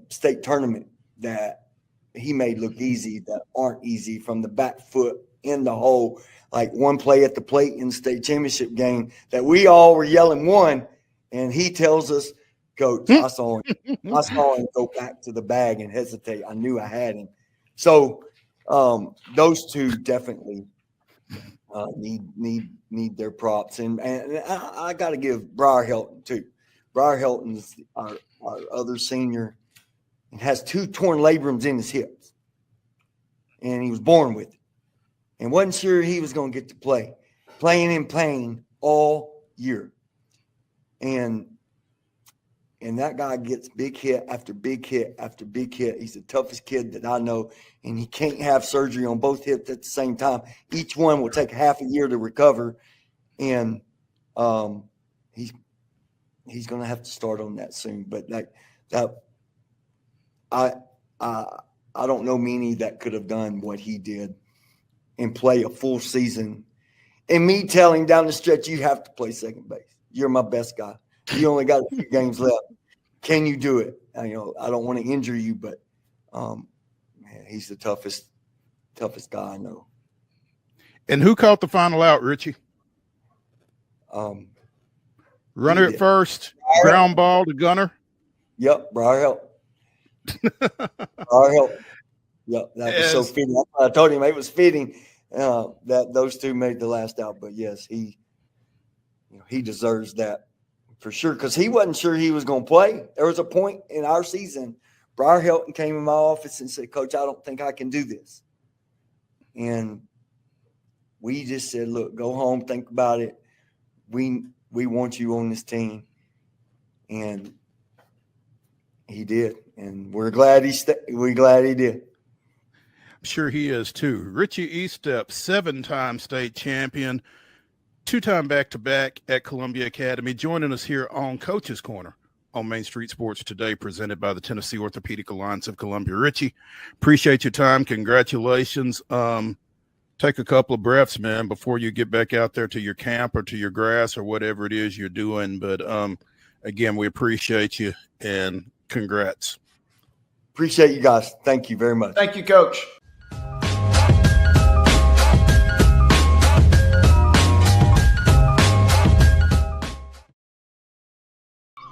state tournament that he made look easy that aren't easy, from the back foot in the hole. Like one play at the plate in the state championship game that we all were yelling one, and he tells us, Coach, I saw him go back to the bag and hesitate. I knew I had him. So those two definitely need their props. And I got to give Briar Helton too. Briar Helton is our other senior and has 2 torn labrums in his hips. And he was born with it. And wasn't sure he was going to get to play. Playing all year. And that guy gets big hit after big hit after big hit. He's the toughest kid that I know, and he can't have surgery on both hips at the same time. Each one will take half a year to recover, and he's going to have to start on that soon. But I don't know many that could have done what he did and play a full season. And me telling him down the stretch, you have to play second base. You're my best guy. You only got a few games left. Can you do it? I don't want to injure you, but man, he's the toughest guy I know. And who caught the final out, Richie? Runner at first, ground ball to Gunner. Yep, Briar Helton. Yep, that was so fitting. I told him it was fitting that those two made the last out. But yes, he deserves that for sure because he wasn't sure he was going to play. There was a point in our season, Briar Helton came in my office and said, "Coach, I don't think I can do this." And we just said, "Look, go home, think about it. We want you on this team." And he did. And we're glad he did. I'm sure he is too. Richie Estep, 7-time state champion, 2-time back-to-back at Columbia Academy, joining us here on Coach's Corner on Main Street Sports Today, presented by the Tennessee Orthopedic Alliance of Columbia. Richie, appreciate your time. Congratulations. Take a couple of breaths, man, before you get back out there to your camp or to your grass or whatever it is you're doing. But again, we appreciate you and congrats. Appreciate you guys. Thank you very much. Thank you, Coach.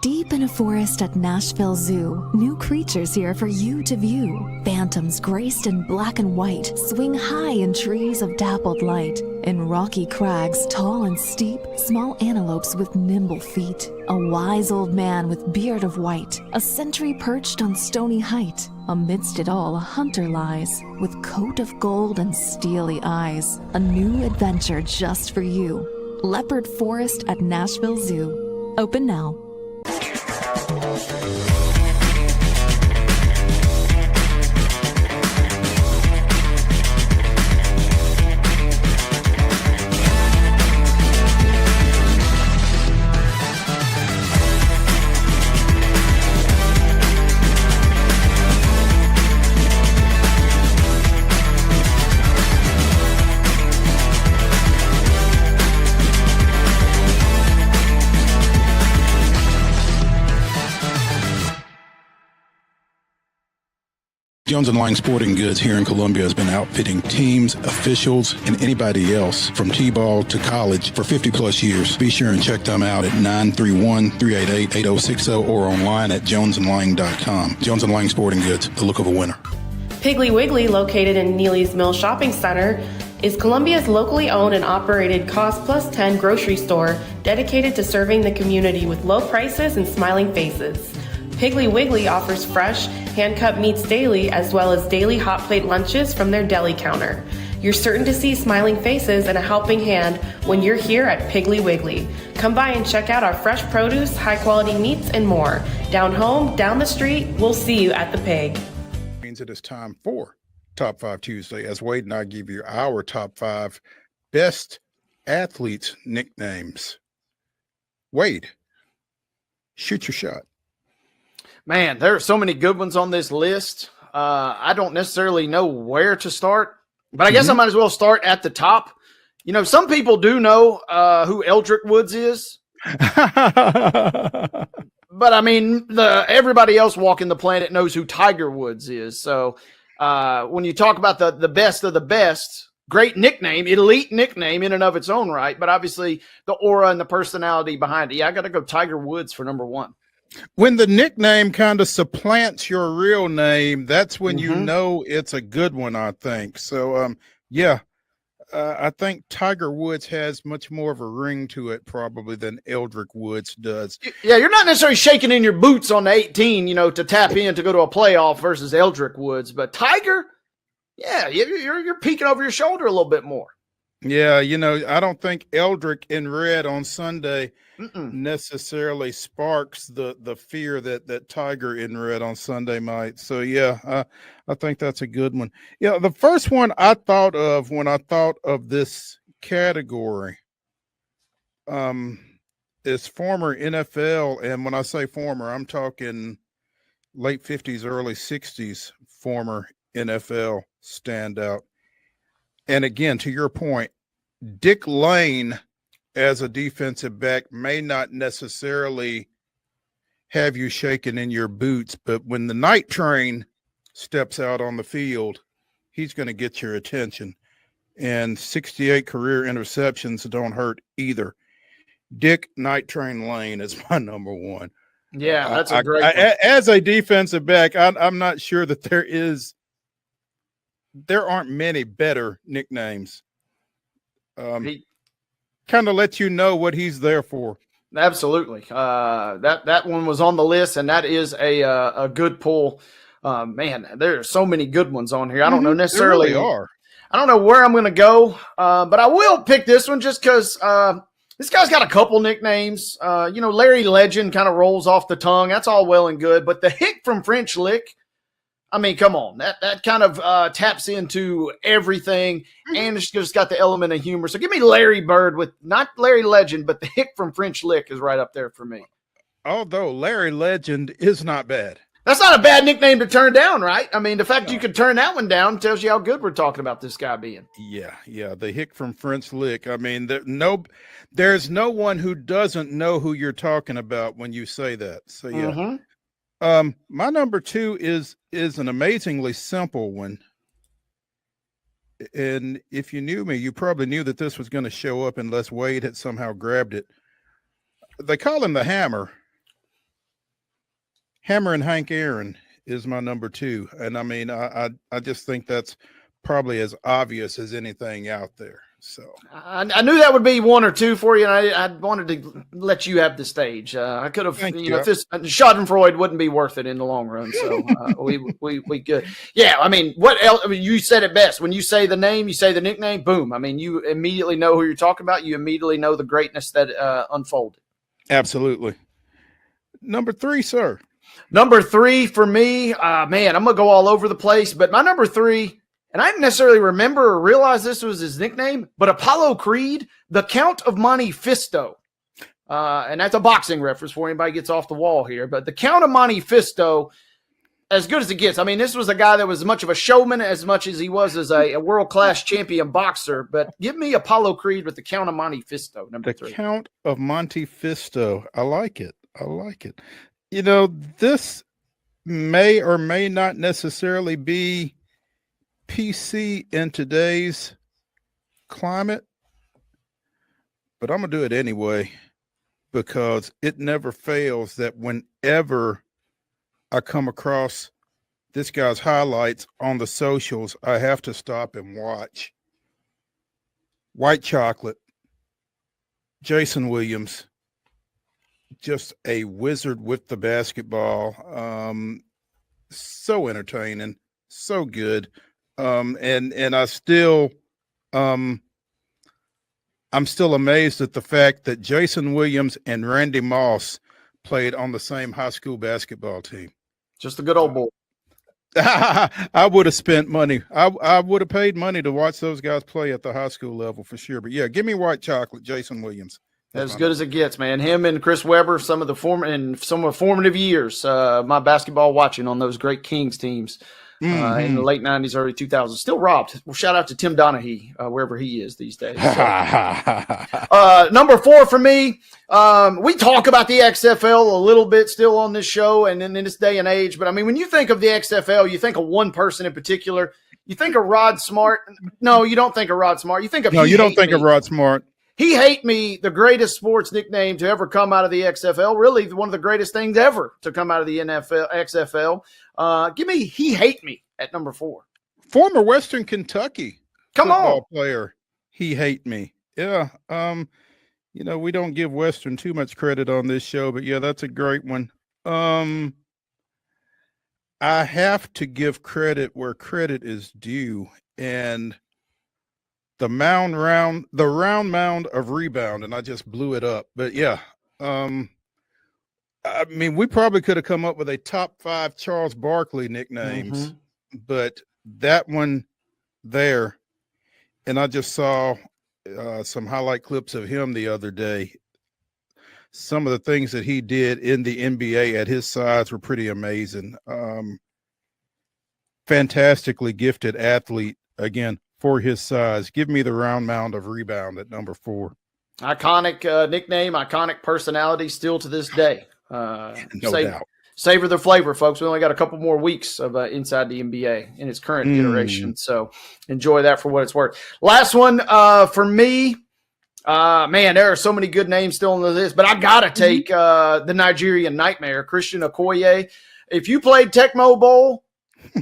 Deep in a forest at Nashville Zoo, new creatures here for you to view. Phantoms graced in black and white swing high in trees of dappled light. In rocky crags, tall and steep, small antelopes with nimble feet. A wise old man with beard of white, a sentry perched on stony height. Amidst it all, a hunter lies, with coat of gold and steely eyes. A new adventure just for you. Leopard Forest at Nashville Zoo. Open now. Jones & Lang Sporting Goods here in Columbia has been outfitting teams, officials, and anybody else from T-ball to college for 50-plus years. Be sure and check them out at 931-388-8060 or online at jonesandlang.com. Jones & Lang Sporting Goods, the look of a winner. Piggly Wiggly, located in Neely's Mill Shopping Center, is Columbia's locally owned and operated Cost Plus 10 grocery store dedicated to serving the community with low prices and smiling faces. Piggly Wiggly offers fresh, hand-cut meats daily, as well as daily hot plate lunches from their deli counter. You're certain to see smiling faces and a helping hand when you're here at Piggly Wiggly. Come by and check out our fresh produce, high-quality meats, and more. Down home, down the street, we'll see you at the Pig. Means it is time for Top 5 Tuesday, as Wade and I give you our top 5 best athletes' nicknames. Wade, shoot your shot. Man, there are so many good ones on this list. I don't necessarily know where to start, but I guess I might as well start at the top. You know, some people do know who Eldrick Woods is. But I mean, everybody else walking the planet knows who Tiger Woods is. So when you talk about the best of the best, great nickname, elite nickname in and of its own right, but obviously the aura and the personality behind it. Yeah, I got to go Tiger Woods for number one. When the nickname kind of supplants your real name, that's when you know it's a good one, I think. So, I think Tiger Woods has much more of a ring to it probably than Eldrick Woods does. Yeah, you're not necessarily shaking in your boots on the 18, to tap in to go to a playoff versus Eldrick Woods. But Tiger, yeah, you're peeking over your shoulder a little bit more. Yeah, I don't think Eldrick in red on Sunday necessarily sparks the fear that Tiger in red on Sunday might. So, yeah, I think that's a good one. Yeah, the first one I thought of when I thought of this category is former NFL. And when I say former, I'm talking late 50s, early 60s former NFL standout. And again, to your point, Dick Lane as a defensive back may not necessarily have you shaking in your boots, but when the night train steps out on the field, he's going to get your attention. And 68 career interceptions don't hurt either. Dick Night Train Lane is my number one. Yeah, that's a great one. As a defensive back, I'm not sure that there is there aren't many better nicknames. Kind of lets you know what he's there for. Absolutely. That one was on the list, and that is a good pull. Man, there are so many good ones on here. I don't know necessarily. There really are. I don't know where I'm going to go, but I will pick this one just because this guy's got a couple nicknames. Larry Legend kind of rolls off the tongue. That's all well and good, but the Hick from French Lick, I mean, come on. That kind of taps into everything, and it's just got the element of humor. So give me Larry Bird with not Larry Legend, but the Hick from French Lick is right up there for me. Although Larry Legend is not bad. That's not a bad nickname to turn down, right? I mean, the fact you could turn that one down tells you how good we're talking about this guy being. Yeah. The Hick from French Lick. I mean, there's no one who doesn't know who you're talking about when you say that. So yeah. My number 2 is an amazingly simple one. And if you knew me, you probably knew that this was going to show up unless Wade had somehow grabbed it. They call him the Hammer. Hammer and Hank Aaron is my number 2. And I mean, I just think that's probably as obvious as anything out there. So I knew that would be 1 or 2 for you, and I wanted to let you have the stage. I could have, if this Schadenfreude wouldn't be worth it in the long run. So we good. Yeah, I mean, what else? I mean, you said it best. When you say the name, you say the nickname, boom. I mean, you immediately know who you're talking about. You immediately know the greatness that unfolded. Absolutely. Number 3, sir. Number 3 for me, man, I'm going to go all over the place, but my number 3, and I didn't necessarily remember or realize this was his nickname, but Apollo Creed, the Count of Monte Fisto. And that's a boxing reference for anybody gets off the wall here. But the Count of Monte Fisto, as good as it gets. I mean, this was a guy that was as much of a showman as much as he was as a world-class champion boxer. But give me Apollo Creed with the Count of Monte Fisto, number 3. The Count of Monte Fisto. I like it. You know, this may or may not necessarily be PC in today's climate, but I'm going to do it anyway because it never fails that whenever I come across this guy's highlights on the socials, I have to stop and watch. White Chocolate, Jason Williams, just a wizard with the basketball. So entertaining, so good. And I still, I'm still amazed at the fact that Jason Williams and Randy Moss played on the same high school basketball team. Just a good old boy. I would have spent money. I would have paid money to watch those guys play at the high school level for sure. But yeah, give me White Chocolate, Jason Williams. As good as it gets, man. Him and Chris Webber, some of the formative years, my basketball watching on those great Kings teams in the late 90s, early 2000s. Still robbed. Well, shout out to Tim Donaghy, wherever he is these days. So. Number 4 for me, we talk about the XFL a little bit still on this show and in this day and age. But, I mean, when you think of the XFL, you think of one person in particular. You think of Rod Smart. No, you don't think of Rod Smart. You think of No, you don't think of Rod Smart. He Hate Me, the greatest sports nickname to ever come out of the XFL. Really, one of the greatest things ever to come out of the XFL. Give me He Hate Me at number 4. Former Western Kentucky football player. He Hate Me. Yeah. You know, we don't give Western too much credit on this show, but yeah, that's a great one. I have to give credit where credit is due, and the round mound of Rebound, and I just blew it up. But yeah, I mean, we probably could have come up with a top 5 Charles Barkley nicknames, but that one there, and I just saw some highlight clips of him the other day. Some of the things that he did in the NBA at his size were pretty amazing. Fantastically gifted athlete, again, for his size. Give me the round mound of Rebound at number 4. Iconic nickname, iconic personality still to this day. No doubt. Savor the flavor, folks. We only got a couple more weeks of Inside the NBA in its current iteration. So enjoy that for what it's worth. Last one for me. Man, there are so many good names still on the list, but I got to take the Nigerian Nightmare, Christian Okoye. If you played Tecmo Bowl,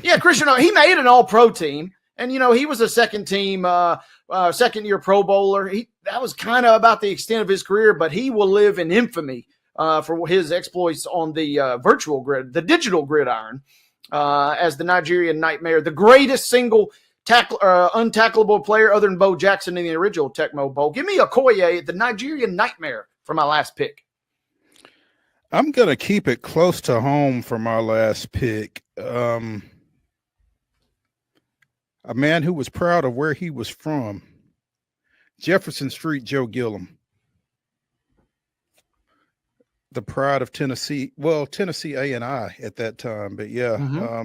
yeah, Christian, he made an all-pro team. And, he was a second year Pro Bowler. That was kind of about the extent of his career, but he will live in infamy for his exploits on the virtual grid, the digital gridiron, as the Nigerian Nightmare, the greatest single untackleable player other than Bo Jackson in the original Tecmo Bowl. Give me Okoye, the Nigerian Nightmare, for my last pick. I'm going to keep it close to home for my last pick. A man who was proud of where he was from, Jefferson Street Joe Gillum. The pride of Tennessee. Well, Tennessee A&I at that time, but yeah.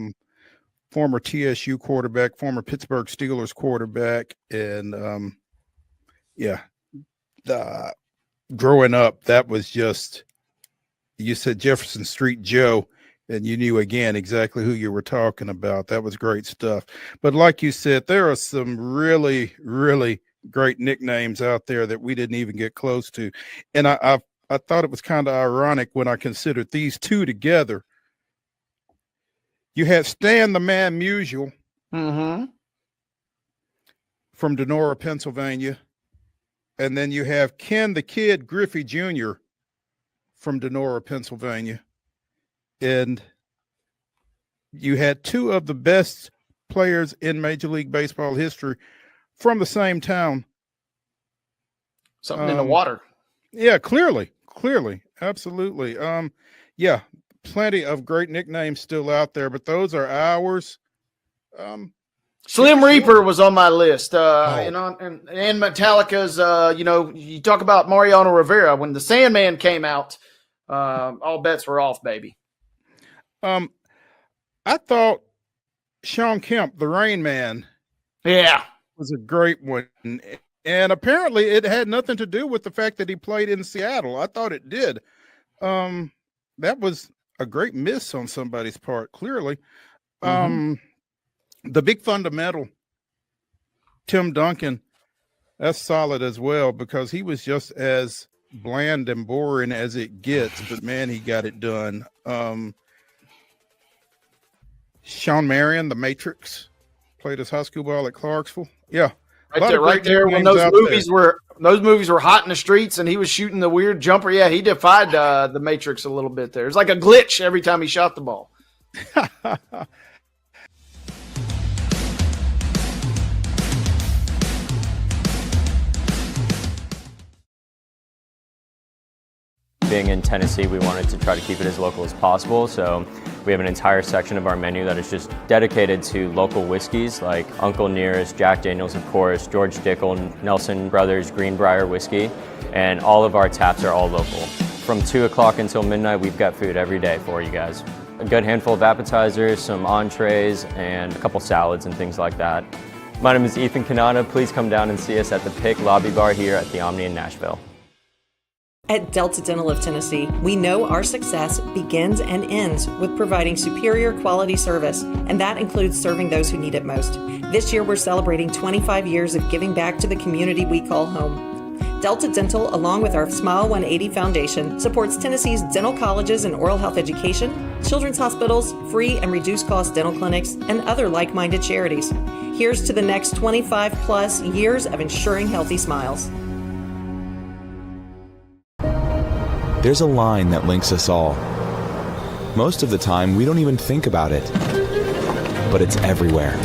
Former TSU quarterback, former Pittsburgh Steelers quarterback, and growing up, that was just, you said Jefferson Street Joe, and you knew again exactly who you were talking about. That was great stuff. But like you said, there are some really, really great nicknames out there that we didn't even get close to. And I thought it was kind of ironic when I considered these two together. You had Stan the Man Musial from Denora, Pennsylvania. And then you have Ken the Kid Griffey Jr. from Denora, Pennsylvania. And you had two of the best players in Major League Baseball history from the same town. Something in the water. Yeah, clearly. Absolutely. Yeah. Plenty of great nicknames still out there, but those are ours. Slim Reaper was on my list. And Metallica's, you talk about Mariano Rivera. When the Sandman came out, all bets were off, baby. I thought Sean Kemp, the Rain Man, was a great one. And apparently it had nothing to do with the fact that he played in Seattle. I thought it did. That was a great miss on somebody's part, clearly. The Big Fundamental, Tim Duncan, that's solid as well, because he was just as bland and boring as it gets, but man, he got it done. Sean Marion, The Matrix, played his high school ball at Clarksville. Yeah. Right there. When those movies were hot in the streets and he was shooting the weird jumper. Yeah, he defied the Matrix a little bit there. It's like a glitch every time he shot the ball. Being in Tennessee, we wanted to try to keep it as local as possible, so we have an entire section of our menu that is just dedicated to local whiskeys like Uncle Nearest, Jack Daniels, of course, George Dickel, Nelson Brothers, Greenbrier whiskey, and all of our taps are all local. From 2 o'clock until midnight, we've got food every day for you guys. A good handful of appetizers, some entrees, and a couple salads and things like that. My name is Ethan Kanata. Please come down and see us at the Pick Lobby Bar here at the Omni in Nashville. At Delta Dental of Tennessee, we know our success begins and ends with providing superior quality service, and that includes serving those who need it most. This year, we're celebrating 25 years of giving back to the community we call home. Delta Dental, along with our Smile 180 Foundation, supports Tennessee's dental colleges and oral health education, children's hospitals, free and reduced cost dental clinics, and other like-minded charities. Here's to the next 25 plus years of ensuring healthy smiles. There's a line that links us all. Most of the time, we don't even think about it, but it's everywhere.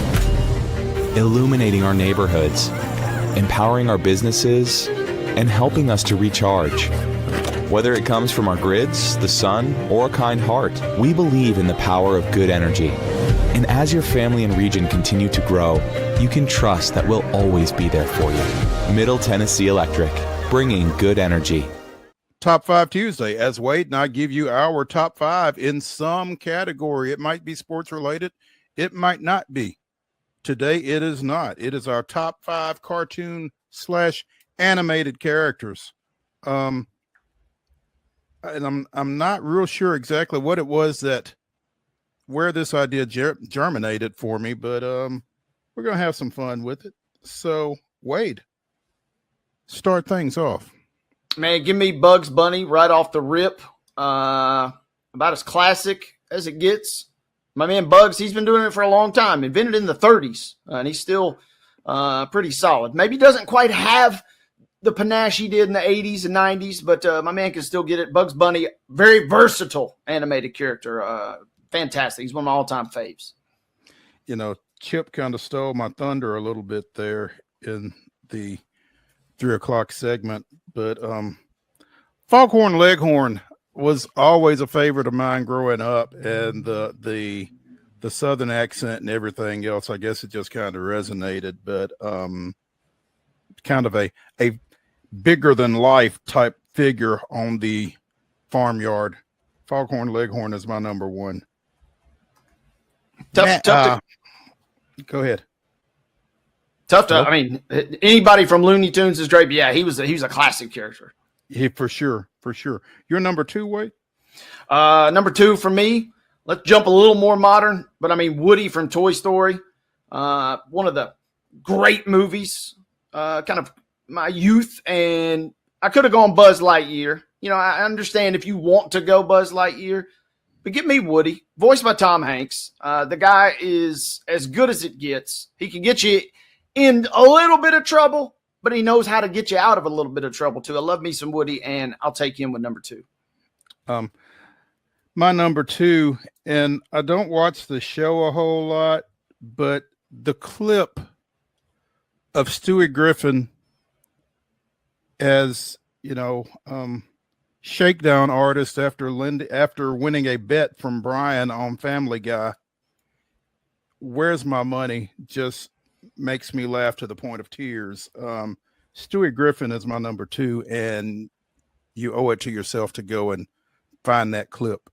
Illuminating our neighborhoods, empowering our businesses, and helping us to recharge. Whether it comes from our grids, the sun, or a kind heart, we believe in the power of good energy. And as your family and region continue to grow, you can trust that we'll always be there for you. Middle Tennessee Electric, bringing good energy. Top 5 Tuesday, as Wade and I give you our top 5 in some category. It might be sports related. It might not be. Today, it is not. It is our top 5 cartoon/animated characters. And I'm not real sure exactly what it was where this idea germinated for me, but we're going to have some fun with it. So, Wade, start things off. Man, give me Bugs Bunny right off the rip. About as classic as it gets. My man Bugs, he's been doing it for a long time, invented in the 30s, and he's still pretty solid. Maybe doesn't quite have the panache he did in the 80s and 90s, but my man can still get it. Bugs Bunny, very versatile animated character. Fantastic. He's one of my all-time faves. You know, Chip kind of stole my thunder a little bit there in the 3 o'clock segment, but Foghorn Leghorn was always a favorite of mine growing up, and the Southern accent and everything else, I guess it just kind of resonated, but kind of a bigger than life type figure on the farmyard. Foghorn Leghorn is my number one. Tough go ahead. Tough to, I mean, anybody from Looney Tunes is great, but yeah, he was a classic character. Yeah, for sure. Your number 2, Wade? Number 2 for me, let's jump a little more modern, but I mean, Woody from Toy Story, one of the great movies, kind of my youth, and I could have gone Buzz Lightyear. You know, I understand if you want to go Buzz Lightyear, but get me Woody, voiced by Tom Hanks. The guy is as good as it gets. He can get you in a little bit of trouble, but he knows how to get you out of a little bit of trouble too. I love me some Woody, and I'll take him with number 2. My number 2, and I don't watch the show a whole lot, but the clip of Stewie Griffin as, you know, shakedown artist after winning a bet from Brian on Family Guy. Where's my money? Just makes me laugh to the point of tears. Stewie Griffin is my number 2, and you owe it to yourself to go and find that clip.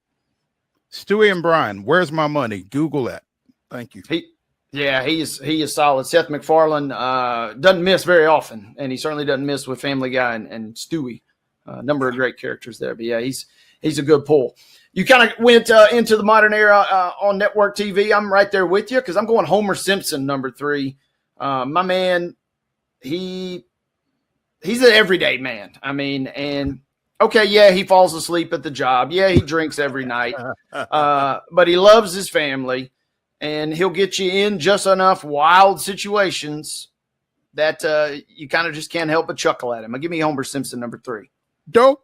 Stewie and Brian, where's my money? Google that. Thank you. He is solid. Seth MacFarlane doesn't miss very often, and he certainly doesn't miss with Family Guy and Stewie. Number of great characters there, but yeah, he's a good pull. You kind of went into the modern era on network TV. I'm right there with you because I'm going Homer Simpson, number 3. My man, he's an everyday man. I mean, and okay, yeah, he falls asleep at the job. Yeah, he drinks every night, but he loves his family, and he'll get you in just enough wild situations that you kind of just can't help but chuckle at him. Give me Homer Simpson, number 3. Dope.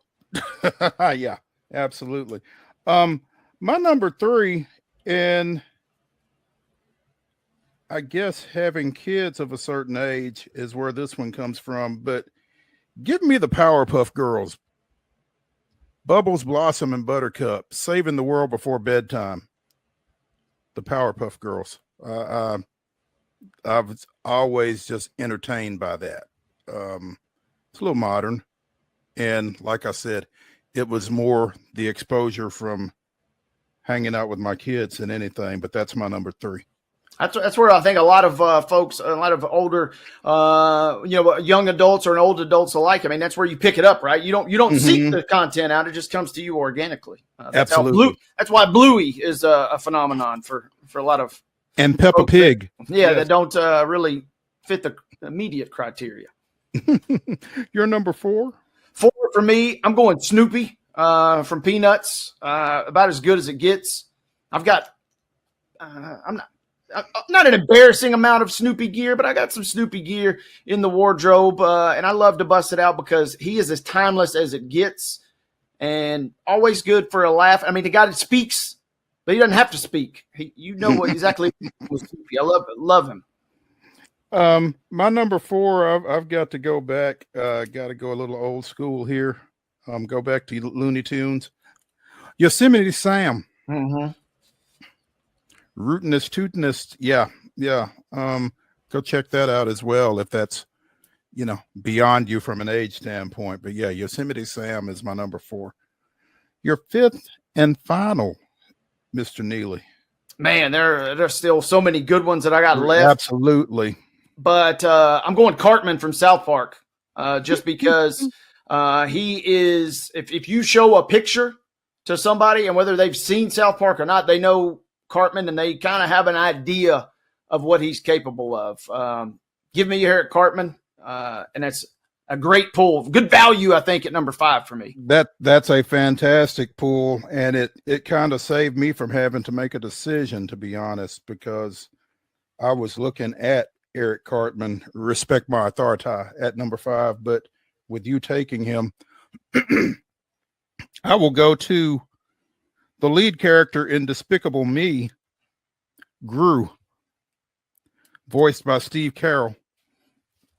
Yeah, absolutely. My number 3, and I guess having kids of a certain age is where this one comes from, but give me the Powerpuff Girls. Bubbles, Blossom, and Buttercup, saving the world before bedtime. The Powerpuff Girls. I was always just entertained by that. It's a little modern. And like I said, it was more the exposure from hanging out with my kids than anything, but that's my number 3. That's where I think a lot of folks, a lot of older, young adults or old adults alike. I mean, that's where you pick it up, right? You don't seek the content out; it just comes to you organically. Absolutely. That's why Bluey is a phenomenon for a lot of and Peppa Pig. Yeah, that don't really fit the immediate criteria. You're number 4. 4 for me. I'm going Snoopy from Peanuts. About as good as it gets. I've got. I'm not an embarrassing amount of Snoopy gear, but I got some Snoopy gear in the wardrobe, and I love to bust it out because he is as timeless as it gets and always good for a laugh. I mean, the guy that speaks, but he doesn't have to speak. You know what exactly was Snoopy. I love him. My number 4, I've got to go back. Got to go a little old school here. Go back to Looney Tunes. Yosemite Sam. Mm-hmm. Rootinest, tootinest. Yeah. Go check that out as well if that's, beyond you from an age standpoint. But yeah, Yosemite Sam is my number 4. Your 5th and final, Mr. Neely. Man, there's still so many good ones that I got left. Absolutely. But I'm going Cartman from South Park just because he is, if you show a picture to somebody and whether they've seen South Park or not, they know Cartman and they kind of have an idea of what he's capable of. Give me your hair at Cartman. And that's a great pull, good value, I think, at number 5 for me. That's a fantastic pull, and it kind of saved me from having to make a decision, to be honest, because I was looking at Eric Cartman, respect my authority, at number 5, but with you taking him, I will go to the lead character in Despicable Me, Gru, voiced by Steve Carell.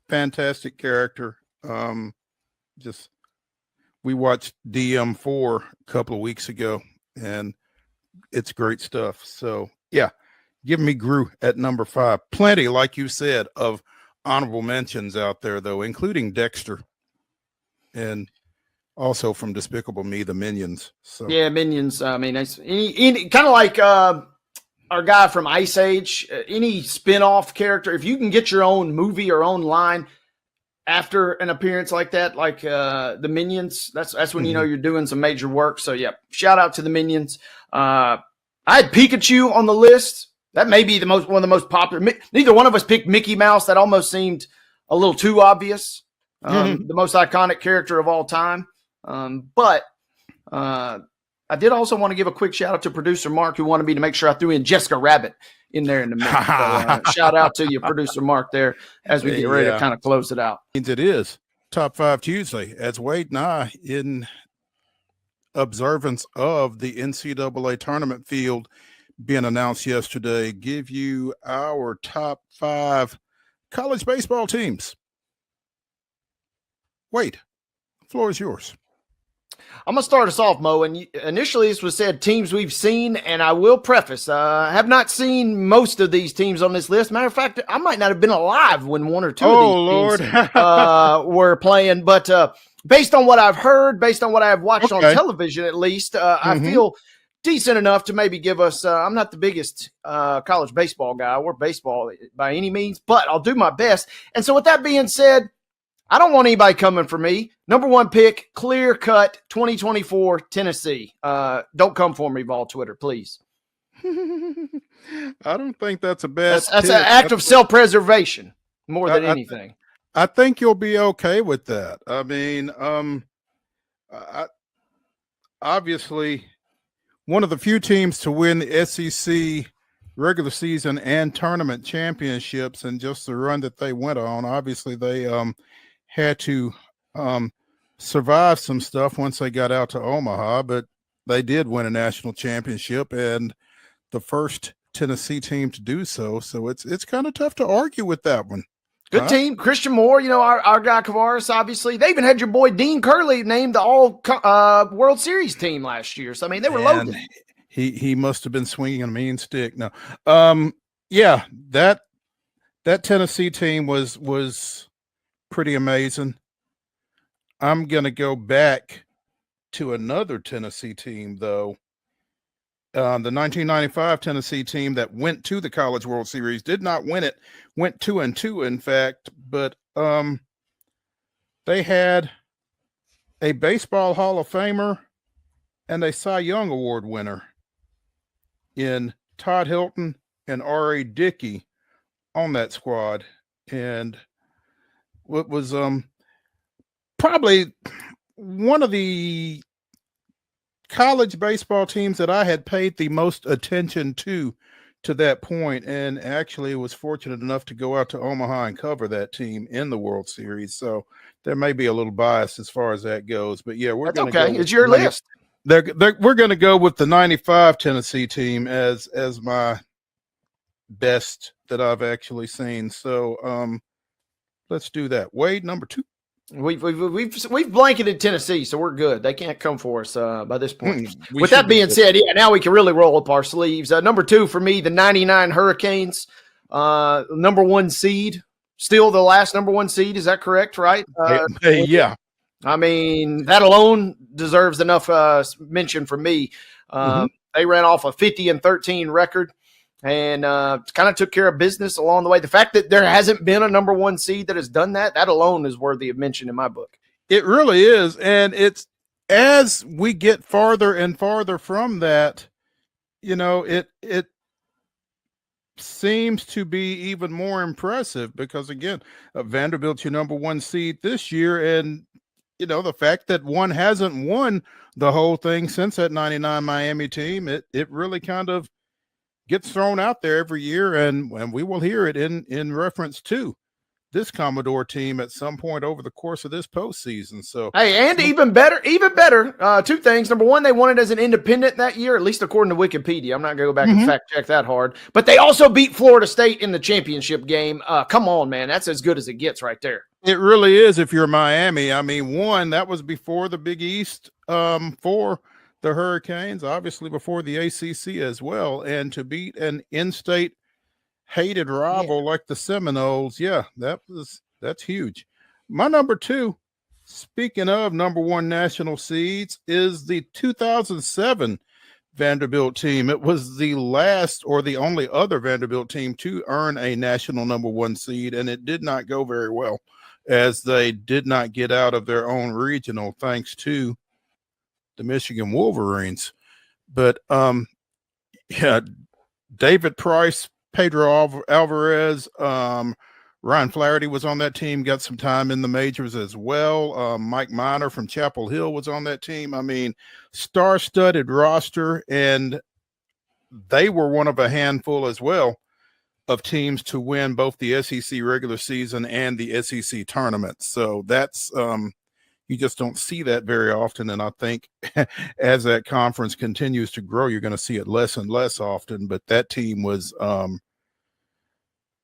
Fantastic character. We watched DM4 a couple of weeks ago, and it's great stuff. So yeah, give me Gru at number 5. Plenty, like you said, of honorable mentions out there, though, including Dexter, and also from Despicable Me, the Minions. So yeah, Minions. I mean, it's kind of like our guy from Ice Age. Any spin-off character, if you can get your own movie or own line after an appearance like that, like the Minions, that's when you know you're doing some major work. So yeah, shout out to the Minions. I had Pikachu on the list. That may be one of the most popular. Neither one of us picked Mickey Mouse. That almost seemed a little too obvious. The most iconic character of all time. But I did also want to give a quick shout out to producer Mark, who wanted me to make sure I threw in Jessica Rabbit in there in the mix. So, shout out to you, producer Mark, there as we get ready to kind of close it out. It is Top 5 Tuesday, as Wade and I, in observance of the NCAA tournament field being announced yesterday, give you our top 5 college baseball teams. Wade, the floor is yours. I'm going to start us off, Mo. And initially, this was said teams we've seen, and I will preface, I have not seen most of these teams on this list. Matter of fact, I might not have been alive when one or two of these teams were playing. But based on what I've heard, based on what I've watched on television, at least, I feel decent enough to maybe give us I'm not the biggest college baseball guy or baseball by any means, but I'll do my best. And so with that being said, I don't want anybody coming for me. Number 1 pick, clear cut, 2024 Tennessee. Don't come for me, Vol Twitter, please. I don't think that's a bad. That's an act of self-preservation more than anything. I think you'll be okay with that. I mean, obviously, one of the few teams to win the SEC regular season and tournament championships, and just the run that they went on. Obviously, they had to survive some stuff once they got out to Omaha, but they did win a national championship and the first Tennessee team to do so. So it's kind of tough to argue with that one. Good team. Christian Moore, our guy Kavaris, obviously. They even had your boy Dean Curley named the all World Series team last year. So, I mean, they were loaded. He must have been swinging a mean stick. No. Yeah, that Tennessee team was pretty amazing. I'm going to go back to another Tennessee team, though. The 1995 Tennessee team that went to the College World Series did not win it, went 2-2, in fact, but they had a Baseball Hall of Famer and a Cy Young Award winner in Todd Hilton and R.A. Dickey on that squad. And what was probably one of the college baseball teams that I had paid the most attention to that point, and actually was fortunate enough to go out to Omaha and cover that team in the World Series. So there may be a little bias as far as that goes, but yeah, we're going to okay. It's your list. We're going to go with the 95 Tennessee team as my best that I've actually seen. So let's do that. Wade, number 2. We've blanketed Tennessee, so we're good. They can't come for us by this point. With that being said, yeah, now we can really roll up our sleeves. Number 2 for me, the 99 Hurricanes, number 1 seed, still the last number 1 seed. Is that correct? Right? Yeah. I mean, that alone deserves enough mention for me. They ran off a 50-13 record. And kind of took care of business along the way. The fact that there hasn't been a number 1 seed that has done that alone is worthy of mention in my book. It really is. And it's as we get farther and farther from that, it seems to be even more impressive because, again, Vanderbilt's your number one seed this year. And, you know, the fact that one hasn't won the whole thing since that 99 Miami team, it really kind of gets thrown out there every year. And we will hear it in reference to this Commodore team at some point over the course of this postseason. So, hey, and even better, two things. Number one, they won it as an independent that year, at least according to Wikipedia. I'm not going to go back and fact check that hard, but they also beat Florida State in the championship game. Come on, man. That's as good as it gets right there. It really is. If you're Miami, I mean, one, that was before the Big East for the Hurricanes, obviously before the ACC as well. And to beat an in-state hated rival like the Seminoles, that's huge. My number two, speaking of number one national seeds, is the 2007 Vanderbilt team. It was the last or the only other Vanderbilt team to earn a national number one seed, and it did not go very well as they did not get out of their own regional thanks to the Michigan Wolverines. But David Price, Pedro Alvarez, Ryan Flaherty was on that team, got some time in the majors as well. Mike Minor from Chapel Hill was on that team. I mean, star-studded roster, and they were one of a handful as well of teams to win both the SEC regular season and the SEC tournament. So that's you just don't see that very often. And I think as that conference continues to grow, you're going to see it less and less often. But that team was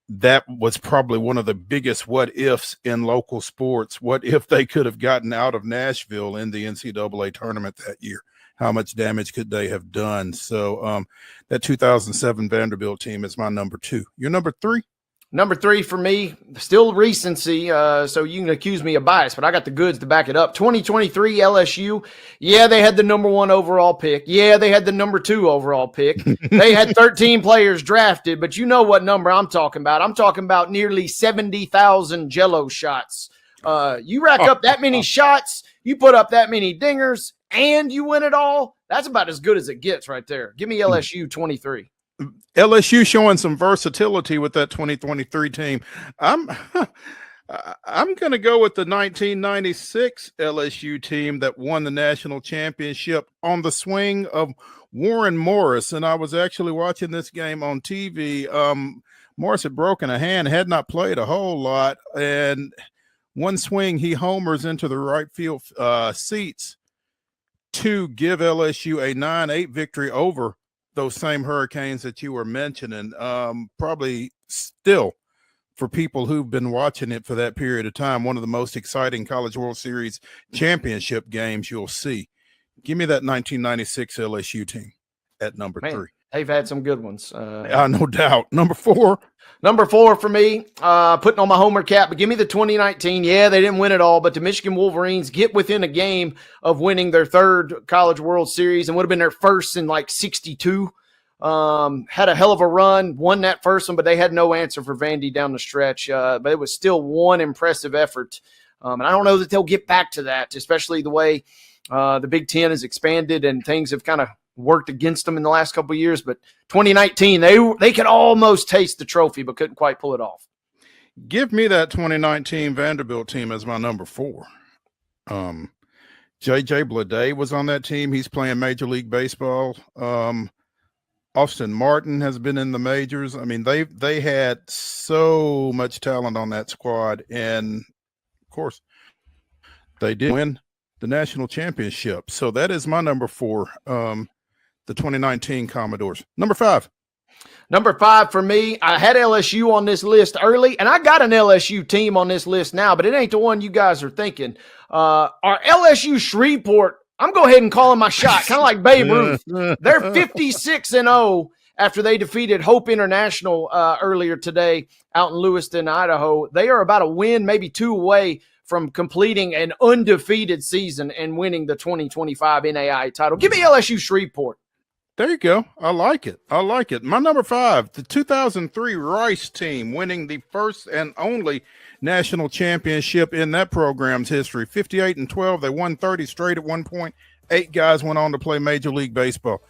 that was probably one of the biggest what ifs in local sports. What if they could have gotten out of Nashville in the NCAA tournament that year? How much damage could they have done? So that 2007 Vanderbilt team is my number two. Your number three? Number three for me, still recency, so you can accuse me of bias, but I got the goods to back it up. 2023 LSU, yeah, they had the number one overall pick. Yeah, they had the number two overall pick. They had 13 players drafted, but you know what number I'm talking about. I'm talking about nearly 70,000 Jell-O shots. You rack up that many shots, you put up that many dingers, and you win it all. That's about as good as it gets right there. Give me LSU 23. LSU showing some versatility with that 2023 team. I'm going to go with the 1996 LSU team that won the national championship on the swing of Warren Morris. And I was actually watching this game on TV. Morris had broken a hand, had not played a whole lot. And one swing, he homers into the right field seats to give LSU a 9-8 victory over those same Hurricanes that you were mentioning. Probably still, for people who've been watching it for that period of time, one of the most exciting College World Series championship games you'll see. Give me that 1996 LSU team at number three. They've had some good ones. No doubt. Number four. Number four for me, putting on my homer cap, but give me the 2019. Yeah, they didn't win it all, but the Michigan Wolverines get within a game of winning their third College World Series and would have been their first in like 62. Had a hell of a run, won that first one, but they had no answer for Vandy down the stretch. But it was still one impressive effort. And I don't know that they'll get back to that, especially the way the Big Ten has expanded and things have kind of worked against them in the last couple of years. But 2019, they could almost taste the trophy, but couldn't quite pull it off. Give me that 2019 Vanderbilt team as my number four. J.J. Bleday was on that team. He's playing Major League Baseball. Austin Martin has been in the majors. I mean, they had so much talent on that squad. And, of course, they did win the national championship. So that is my number four, the 2019 Commodores. Number five. Number five for me, I had LSU on this list early, and I got an LSU team on this list now, but it ain't the one you guys are thinking. Our LSU Shreveport, I'm going ahead and calling my shot, kind of like Babe Ruth. They're 56-0 after they defeated Hope International earlier today out in Lewiston, Idaho. They are about a win, maybe two away from completing an undefeated season and winning the 2025 NAIA title. Give me LSU Shreveport. There you go. I like it. I like it. My number five, the 2003 Rice team winning the first and only national championship in that program's history. 58-12. They won 30 straight at one point. 8 guys went on to play Major League Baseball.